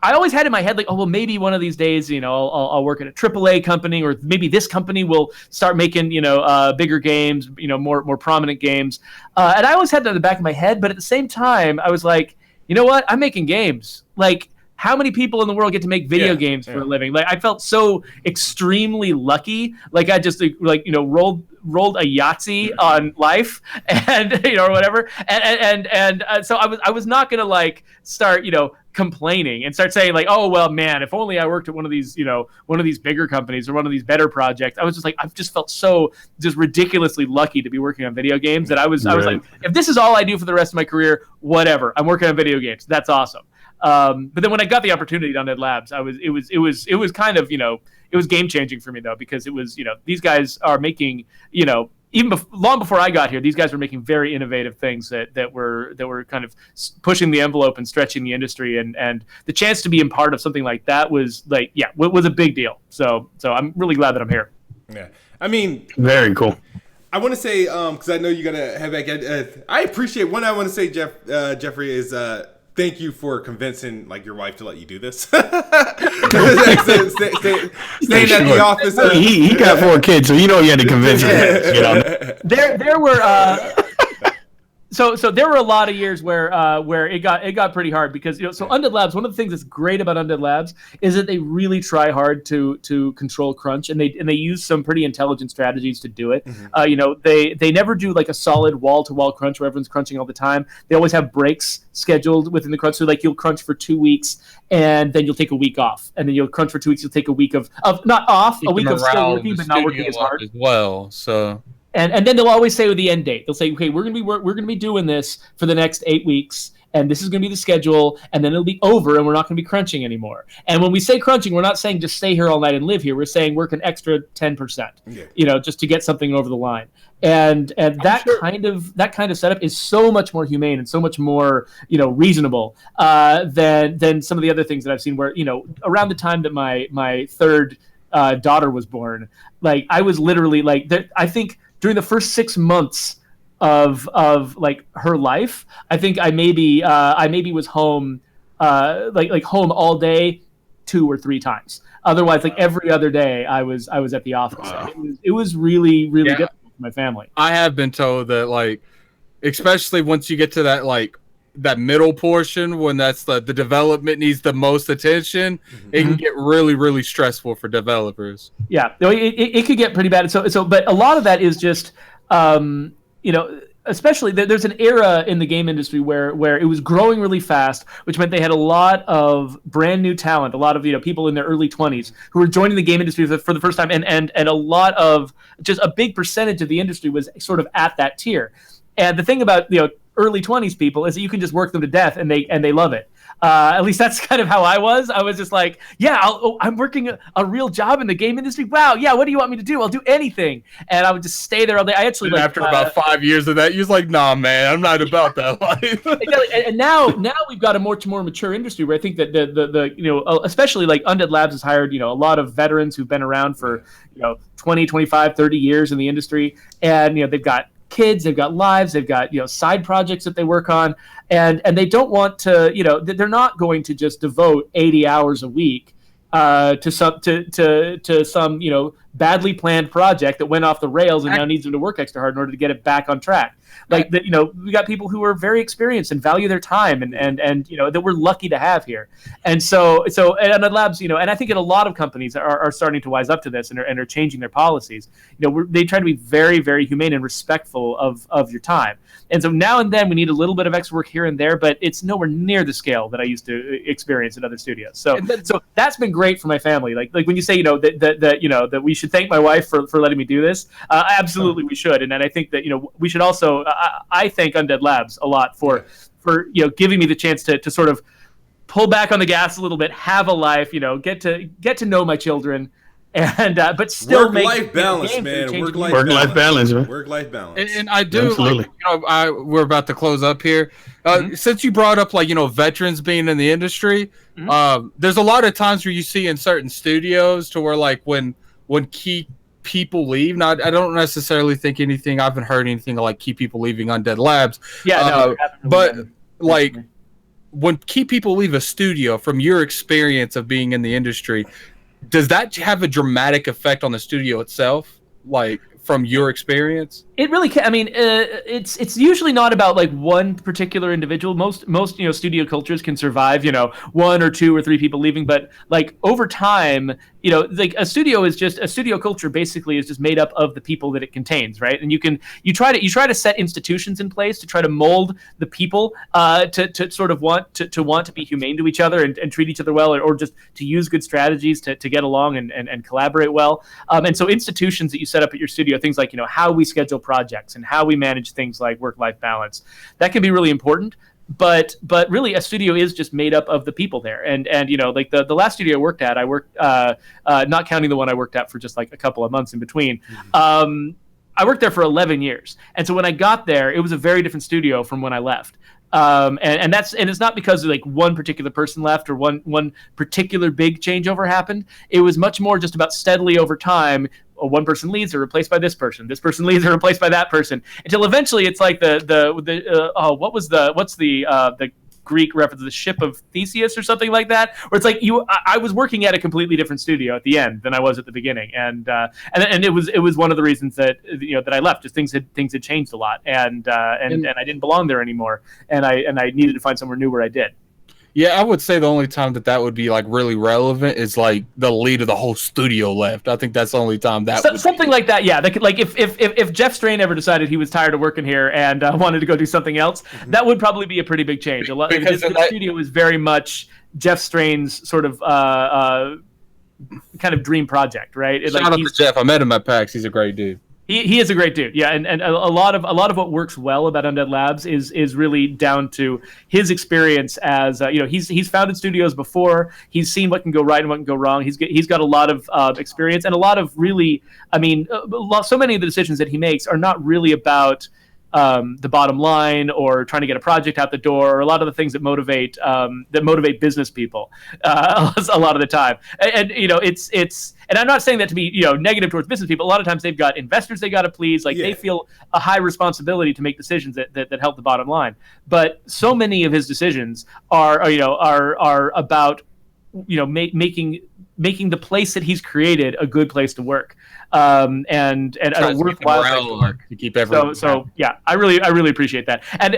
I always had in my head like, oh well, maybe one of these days, I'll work at a AAA company, or maybe this company will start making bigger games, more prominent games. And I always had that in the back of my head, but at the same time, I was like, you know what? I'm making games. Like, how many people in the world get to make video games for a living? Like, I felt so extremely lucky. Like, I just rolled a Yahtzee on life, and or whatever. And so I was not gonna like start complaining and start saying like, oh well, man, if only I worked at one of these bigger companies or one of these better projects. I was just like, I've just felt so just ridiculously lucky to be working on video games that I was like, if this is all I do for the rest of my career, whatever. I'm working on video games. That's awesome. But then when I got the opportunity at Undead Labs, it was kind of it was game changing for me though, because it was these guys are making long before I got here, these guys were making very innovative things that were kind of pushing the envelope and stretching the industry, and the chance to be a part of something like that was was a big deal. So I'm really glad that I'm here. Yeah, I mean, very cool. I want to say because I know you gotta have back. I appreciate one. I want to say Jeffrey is. Thank you for convincing your wife to let you do this. Staying at the office. He got 4 kids, so you had to convince her. There were so there were a lot of years where it got pretty hard because so Undead Labs, one of the things that's great about Undead Labs is that they really try hard to control crunch, and they use some pretty intelligent strategies to do it. They never do like a solid wall to wall crunch where everyone's crunching all the time. They always have breaks scheduled within the crunch, so like you'll crunch for 2 weeks and then you'll take a week off, and then you'll crunch for 2 weeks. You'll take a week of not off, a week of still working but not working as hard as well. So. And then they'll always say with the end date, they'll say, okay, we're gonna be doing this for the next 8 weeks, and this is gonna be the schedule, and then it'll be over, and we're not gonna be crunching anymore. And when we say crunching, we're not saying just stay here all night and live here. We're saying work an extra 10%, just to get something over the line. And that kind of setup is so much more humane and so much more reasonable than some of the other things that I've seen. Where around the time that my third daughter was born, like I was literally like I think. During the first 6 months of like her life, I think I maybe was home like home all day 2 or 3 times. Otherwise, like every other day, I was at the office. Wow. It was really difficult for my family. I have been told that especially once you get to that middle portion, when that's the development needs the most attention, it can get really, really stressful for developers. Yeah, it could get pretty bad. So, but a lot of that is just, especially there's an era in the game industry where it was growing really fast, which meant they had a lot of brand new talent, a lot of people in their early 20s who were joining the game industry for the first time, and a lot of just a big percentage of the industry was sort of at that tier. And the thing about early 20s people is that you can just work them to death and they love it. At least that's kind of how I was. I was just like, yeah, I'm working a real job in the game industry. Wow, yeah, what do you want me to do? I'll do anything. And I would just stay there all day. I actually after about 5 years of that, you're like, nah, man, I'm not about that life. And now we've got a much more mature industry where I think that the especially like Undead Labs has hired a lot of veterans who've been around for 20, 25, 30 years in the industry, and they've got kids, they've got lives, they've got side projects that they work on, and they don't want to they're not going to just devote 80 hours a week to some badly planned project that went off the rails and now needs them to work extra hard in order to get it back on track. Like that, we got people who are very experienced and value their time and that we're lucky to have here. And so at Undead Labs, and I think in a lot of companies are starting to wise up to this and are changing their policies. They try to be very, very humane and respectful of your time. And so now and then we need a little bit of extra work here and there, but it's nowhere near the scale that I used to experience at other studios. So that's been great for my family. Like when you say that we should thank my wife for letting me do this, absolutely we should. And then I think that we should also I thank Undead Labs a lot for giving me the chance to sort of pull back on the gas a little bit, have a life, get to know my children, and but still work-life balance, man. Work-life balance, man. Work-life balance. And I do, absolutely. like, we're about to close up here. Since you brought up, like, veterans being in the industry, there's a lot of times where you see in certain studios to where, like, when key people leave. Now, I don't necessarily think anything. I haven't heard anything like key people leaving Undead Labs. Yeah, but like when key people leave a studio, from your experience of being in the industry, does that have a dramatic effect on the studio itself? Like, from your experience? It really can. I mean, it's usually not about like one particular individual. Most studio cultures can survive, one or two or three people leaving, but like over time, like a studio culture basically is just made up of the people that it contains, right? And you try to set institutions in place to try to mold the people to sort of want to be humane to each other and treat each other well, or just to use good strategies to get along and collaborate well. And so institutions that you set up at your studio, things like how we schedule projects and how we manage things like work-life balance, that can be really important. But really, a studio is just made up of the people there. And like the last studio I worked at, not counting the one I worked at for just like a couple of months in between, I worked there for 11 years. And so when I got there, it was a very different studio from when I left. And it's not because like one particular person left or one particular big changeover happened. It was much more just about steadily over time. One person leaves, or replaced by this person. This person leaves, or replaced by that person, until eventually it's like what's the Greek reference, the ship of Theseus or something like that, where it's like I was working at a completely different studio at the end than I was at the beginning, and it was one of the reasons that that I left. Just things had changed a lot, and I didn't belong there anymore, and I needed to find somewhere new where I did. Yeah, I would say the only time that would be like really relevant is like the lead of the whole studio left. I think that's the only time that something like that. Yeah, like if Jeff Strain ever decided he was tired of working here and wanted to go do something else, that would probably be a pretty big change. Because the studio is very much Jeff Strain's sort of kind of dream project, right? Shout out to Jeff. I met him at PAX. He's a great dude. He is a great dude, yeah, and a lot of what works well about Undead Labs is really down to his experience as he's founded studios before. He's seen what can go right and what can go wrong. He's got a lot of experience and a lot of really, so many of the decisions that he makes are not really about the bottom line or trying to get a project out the door, or a lot of the things that motivate business people a lot of the time. And it's and I'm not saying that to be negative towards business people. A lot of times they've got investors they got to please. Like they feel a high responsibility to make decisions that help the bottom line. But so many of his decisions are about making the place that he's created a good place to work, and a worthwhile place to work. To keep everyone. So yeah, I really appreciate that. And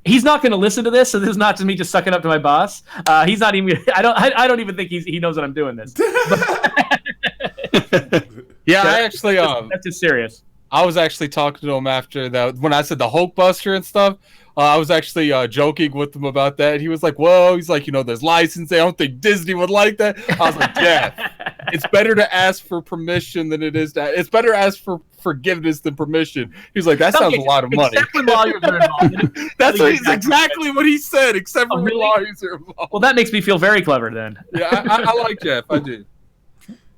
he's not going to listen to this, so this is not just me just sucking up to my boss. He's not even. I don't even think he knows that I'm doing this. Yeah, I actually that's just serious. I was actually talking to him after that when I said the Hulkbuster and stuff. I was actually joking with him about that. He was like, "Whoa!" He's like, "There's licensing. I don't think Disney would like that." I was like, "Yeah, it's better to ask for permission than it is to. It's better to ask for forgiveness than permission." He's like, "That sounds a lot of money." Except when lawyers are involved. That's exactly what he said. Except when lawyers are involved. Well, that makes me feel very clever then. Yeah, I like Jeff. I do.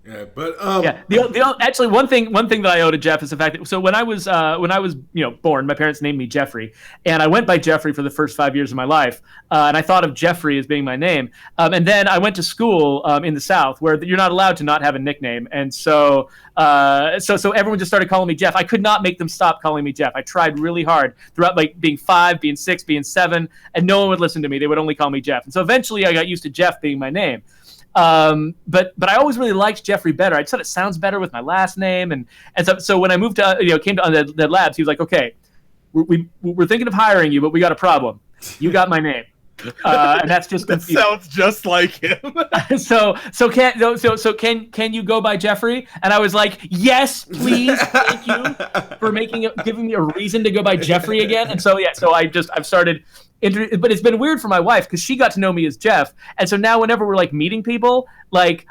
Yeah, but actually one thing that I owe to Jeff is the fact that when I was born, my parents named me Jeffrey, and I went by Jeffrey for the first 5 years of my life, and I thought of Jeffrey as being my name, and then I went to school in the South where you're not allowed to not have a nickname, and so everyone just started calling me Jeff. I could not make them stop calling me Jeff. I tried really hard throughout, like being 5, being 6, being 7, and no one would listen to me. They would only call me Jeff, and so eventually I got used to Jeff being my name. But I always really liked Jeffrey better. I just thought it sounds better with my last name, and so when I moved to came to Undead Labs, he was like, "Okay, we're thinking of hiring you, but we got a problem. You got my name." And that's just that sounds just like him. Can you go by Jeffrey? And I was like, yes, please, thank you for giving me a reason to go by Jeffrey again. And so I've started. But it's been weird for my wife because she got to know me as Jeff, and so now whenever we're like meeting people, like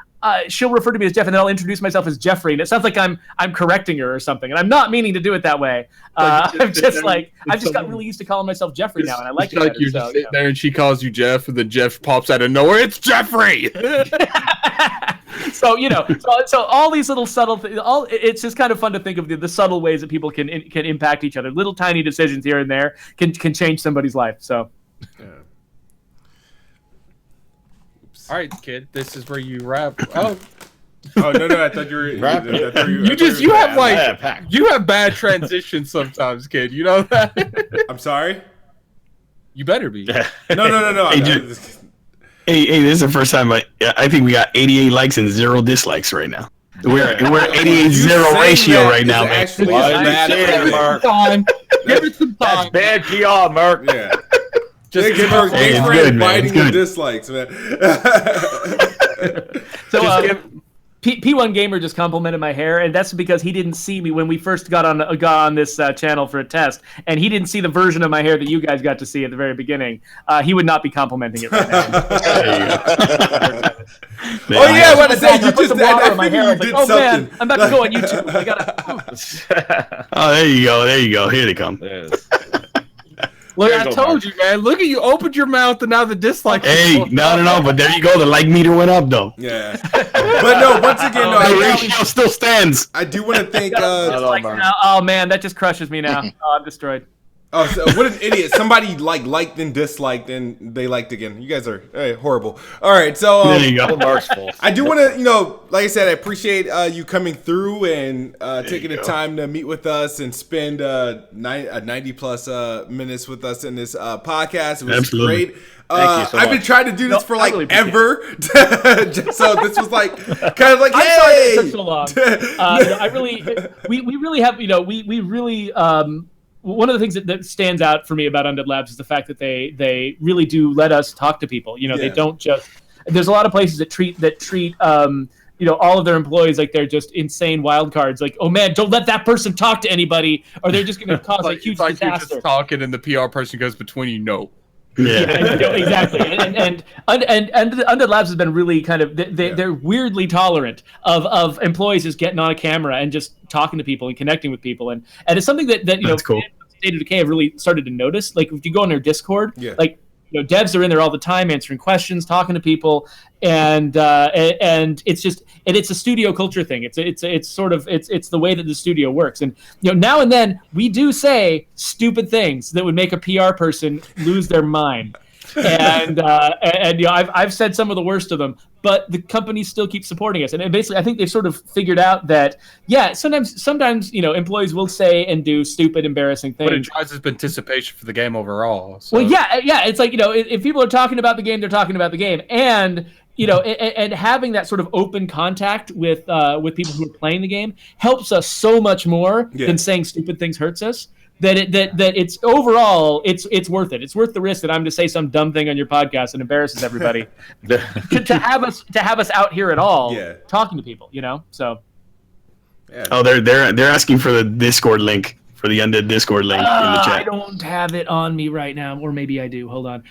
she'll refer to me as Jeff, and then I'll introduce myself as Jeffrey, and it sounds like I'm correcting her or something, and I'm not meaning to do it that way. I've just got really used to calling myself Jeffrey now, and I like it. Like you're just sitting there, and she calls you Jeff, and then Jeff pops out of nowhere. It's Jeffrey. So so all these little subtle things, it's just kind of fun to think of the subtle ways that people can impact each other. Little tiny decisions here and there can change somebody's life. So. Yeah. All right, kid. This is where you wrap. Oh no! I thought you were. You have bad transitions sometimes, kid. You know that. I'm sorry. You better be. No. Hey, this is the first time I think we got 88 likes and 0 dislikes right now. We're 88-0 ratio right now, man. Give it some time. That's bad PR, Mark. Yeah. Just give her biting the dislikes, man. So P1 Gamer just complimented my hair, and that's because he didn't see me when we first got on this channel for a test, and he didn't see the version of my hair that you guys got to see at the very beginning. He would not be complimenting it right now. Oh yeah, what I say? You just I my hair. Like, oh man, I'm about to go on YouTube. I gotta. Oh, there you go. Here they come. Look, I told you, man. Look at you. Opened your mouth, and now the dislike. Hey, no. But there you go. The like meter went up, though. Yeah. But no, once again, the ratio still stands. I do want to thank. Oh man, that just crushes me now. Oh, I'm destroyed. Oh, so what an idiot! Somebody liked and disliked, and they liked again. You guys are horrible. All right, so there you go. I do want to, like I said, I appreciate you coming through and taking the time to meet with us and spend 90 plus minutes with us in this podcast. It was great. Thank you so much. I've been trying to do this for like really ever, so this was like kind of like, I'm sorry it took so long. We really have, we really. One of the things that stands out for me about Undead Labs is the fact that they really do let us talk to people. They don't just. There's a lot of places that treat all of their employees like they're just insane wild cards. Like, oh man, don't let that person talk to anybody, or they're just going to cause a huge disaster. You're just talking, and the PR person goes between you. No. Yeah, exactly. And Undead Labs has been really kind of they're weirdly tolerant of employees just getting on a camera and just talking to people and connecting with people, and it's something that That's cool. State of Decay have really started to notice. Like if you go on their Discord, like devs are in there all the time answering questions, talking to people, and it's just it's a studio culture thing. It's the way that the studio works. And now and then we do say stupid things that would make a PR person lose their mind. And I've said some of the worst of them, but the companies still keep supporting us. And basically, I think they've sort of figured out that sometimes employees will say and do stupid, embarrassing things. But it drives up anticipation for the game overall. So. Well, yeah, it's like if people are talking about the game, they're talking about the game, and and having that sort of open contact with people who are playing the game helps us so much more than saying stupid things hurts us. That it's overall it's worth it. It's worth the risk that I'm to say some dumb thing on your podcast and embarrasses everybody to have us out here at all talking to people. So. Yeah. Oh, they're asking for the Discord link, for the Undead Discord link in the chat. I don't have it on me right now, or maybe I do. Hold on.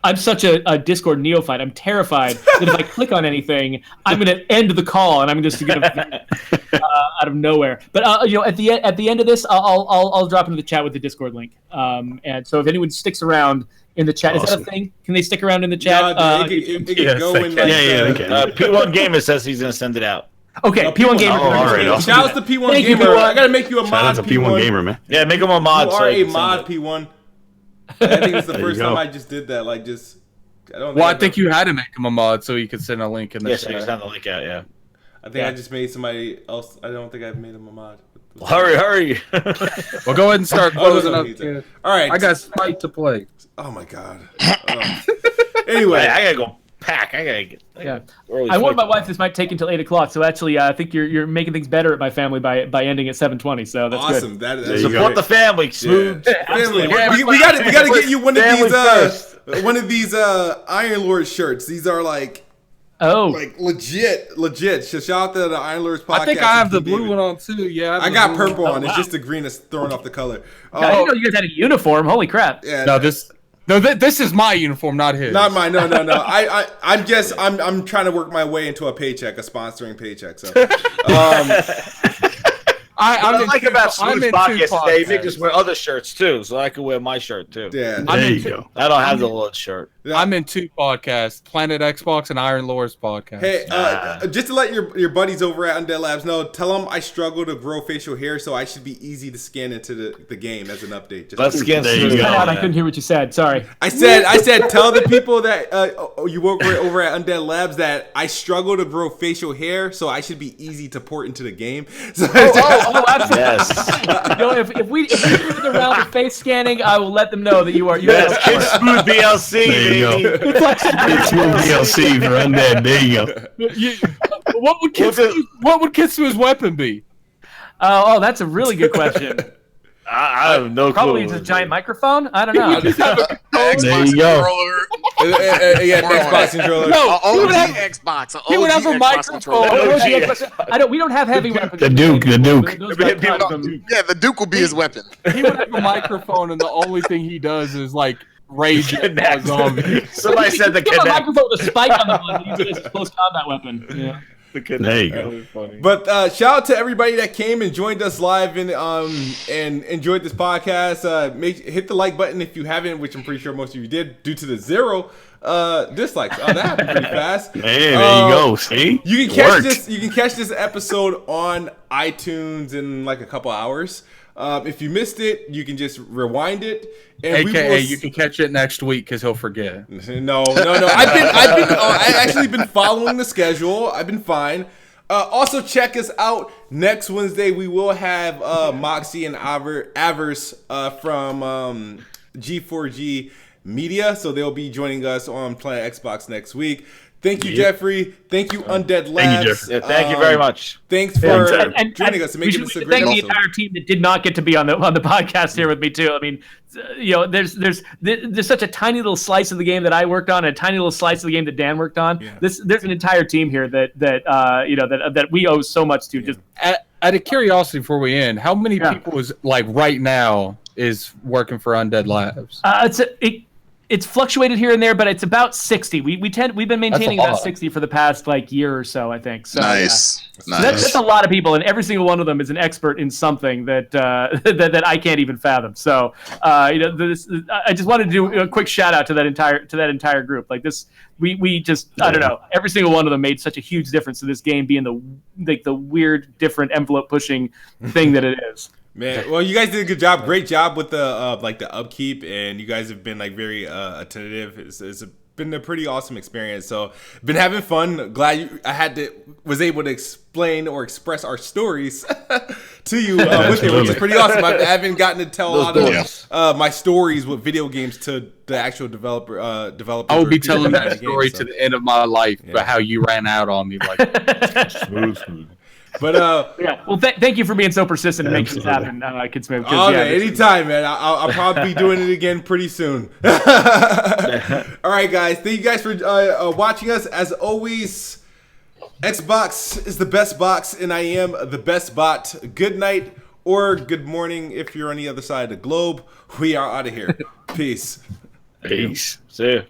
I'm such a Discord neophyte. I'm terrified that if I click on anything, I'm going to end the call, and I'm just going to out of nowhere. But at the end of this, I'll drop into the chat with the Discord link. And so if anyone sticks around in the chat, awesome. Is that a thing? Can they stick around in the chat? It can go in. P1 Gamer says he's going to send it out. Okay, P1 Gamer. All right, awesome. Shout out to P1 Gamer. I gotta make you a mod. Shout out to P1 Gamer, man. Yeah, make him a mod. You are a mod, P1. I think it's the first time I just did that. Like, just I think you had to make him a mod so he could send a link in the chat. Yes, he sent the link out. Yeah. I think I just made somebody else. I don't think I've made him a mod. Well, hurry! Well, go ahead and start closing up. All right, I got Sprite to play. Oh my god. Anyway, I gotta go pack. I gotta get. I warned my wife this might take until 8 o'clock. So actually, I think you're making things better at my family by ending at 7:20. So that's awesome. Good. Support the family. Smooth. Yeah. Family. We got to get you one of these Iron Lord shirts. These are like. Oh, like legit. So shout out to the Iron Lords podcast. I think I have the blue one on too. Yeah, I got purple on. It's just the green that's throwing off the color. I didn't know you guys had a uniform. Holy crap! Yeah. No, this is my uniform, not his. Not mine. No. I'm trying to work my way into a paycheck, a sponsoring paycheck. So, I like about Smooth's podcast today. They just wear other shirts too, so I can wear my shirt too. Yeah, there you go. I don't have the Lord shirt. I'm in 2 podcasts: Planet Xbox and Iron Lore's podcast. Hey, just to let your buddies over at Undead Labs know, tell them I struggle to grow facial hair, so I should be easy to scan into the game as an update. Just Let's scan. There you Cut go. out, I couldn't hear what you said. Sorry. I said, tell the people that you work over at Undead Labs that I struggle to grow facial hair, so I should be easy to port into the game. So Absolutely. Yes. You know, if we do the round of face scanning, I will let them know that you are. Yes. It's smooth BLC. There you go. It's smooth DLC for Undead. There you go. What would Kitsu's weapon be? Oh, that's a really good question. I have no clue. Probably just a giant microphone. I don't know. There you go. Yeah, Xbox controller. No, OG Xbox. he would have a Xbox microphone. controller. We don't have heavy weapons. The Duke. Those got custom. Yeah, the Duke will be his weapon. He would have a microphone, and the only thing he does is like rage at a zombie. Somebody said the Give him a Kinect. microphone with a spike on the butt. Use it as a close combat weapon. Yeah. There you go. But shout out to everybody that came and joined us live and enjoyed this podcast. Hit the like button if you haven't, which I'm pretty sure most of you did, due to the 0 dislikes. Oh, that happened pretty fast. Hey, there you go. See, You can catch this. You can catch this episode on iTunes in like a couple hours. If you missed it, you can just rewind it. And AKA, you can catch it next week because he'll forget. No. I've actually been following the schedule. I've been fine. Also, check us out next Wednesday. We will have Moxie and Avers from G4G Media, so they'll be joining us on Planet Xbox next week. Thank you, Jeffrey. Thank you, Undead Labs. Thank you, Jeffrey. Thank you very much. Thanks for joining us and we making should this a great thank the episode. entire team that did not get to be on the podcast here with me too. I mean, you know, there's such a tiny little slice of the game that I worked on, and a tiny little slice of the game that Dan worked on. Yeah. There's an entire team here that we owe so much to. Just Out of curiosity, before we end, how many people is like right now is working for Undead Labs? It's fluctuated here and there, but it's about 60. We've been maintaining That's a lot. about 60 for the past year or so, I think. So, Nice. So that's a lot of people, and every single one of them is an expert in something that that I can't even fathom. So, I just wanted to do a quick shout out to that entire group. Like this, we just I don't know. Every single one of them made such a huge difference to this game being the weird, different envelope pushing thing that it is. Man, well, you guys did a good job. Great job with the the upkeep, and you guys have been very attentive. It's been a pretty awesome experience. So, been having fun. Glad I was able to explain or express our stories to you with it, which is pretty awesome. I haven't gotten to tell a lot of my stories with video games to the actual developers. I will be telling that story to the end of my life about how you ran out on me. Like Smooth. But well, thank you for being so persistent and making this happen, Kid Smooth. Anytime, man. I'll probably be doing it again pretty soon. All right, guys. Thank you guys for watching us. As always, Xbox is the best box, and I am the best bot. Good night or good morning if you're on the other side of the globe. We are out of here. Peace. Peace. See ya.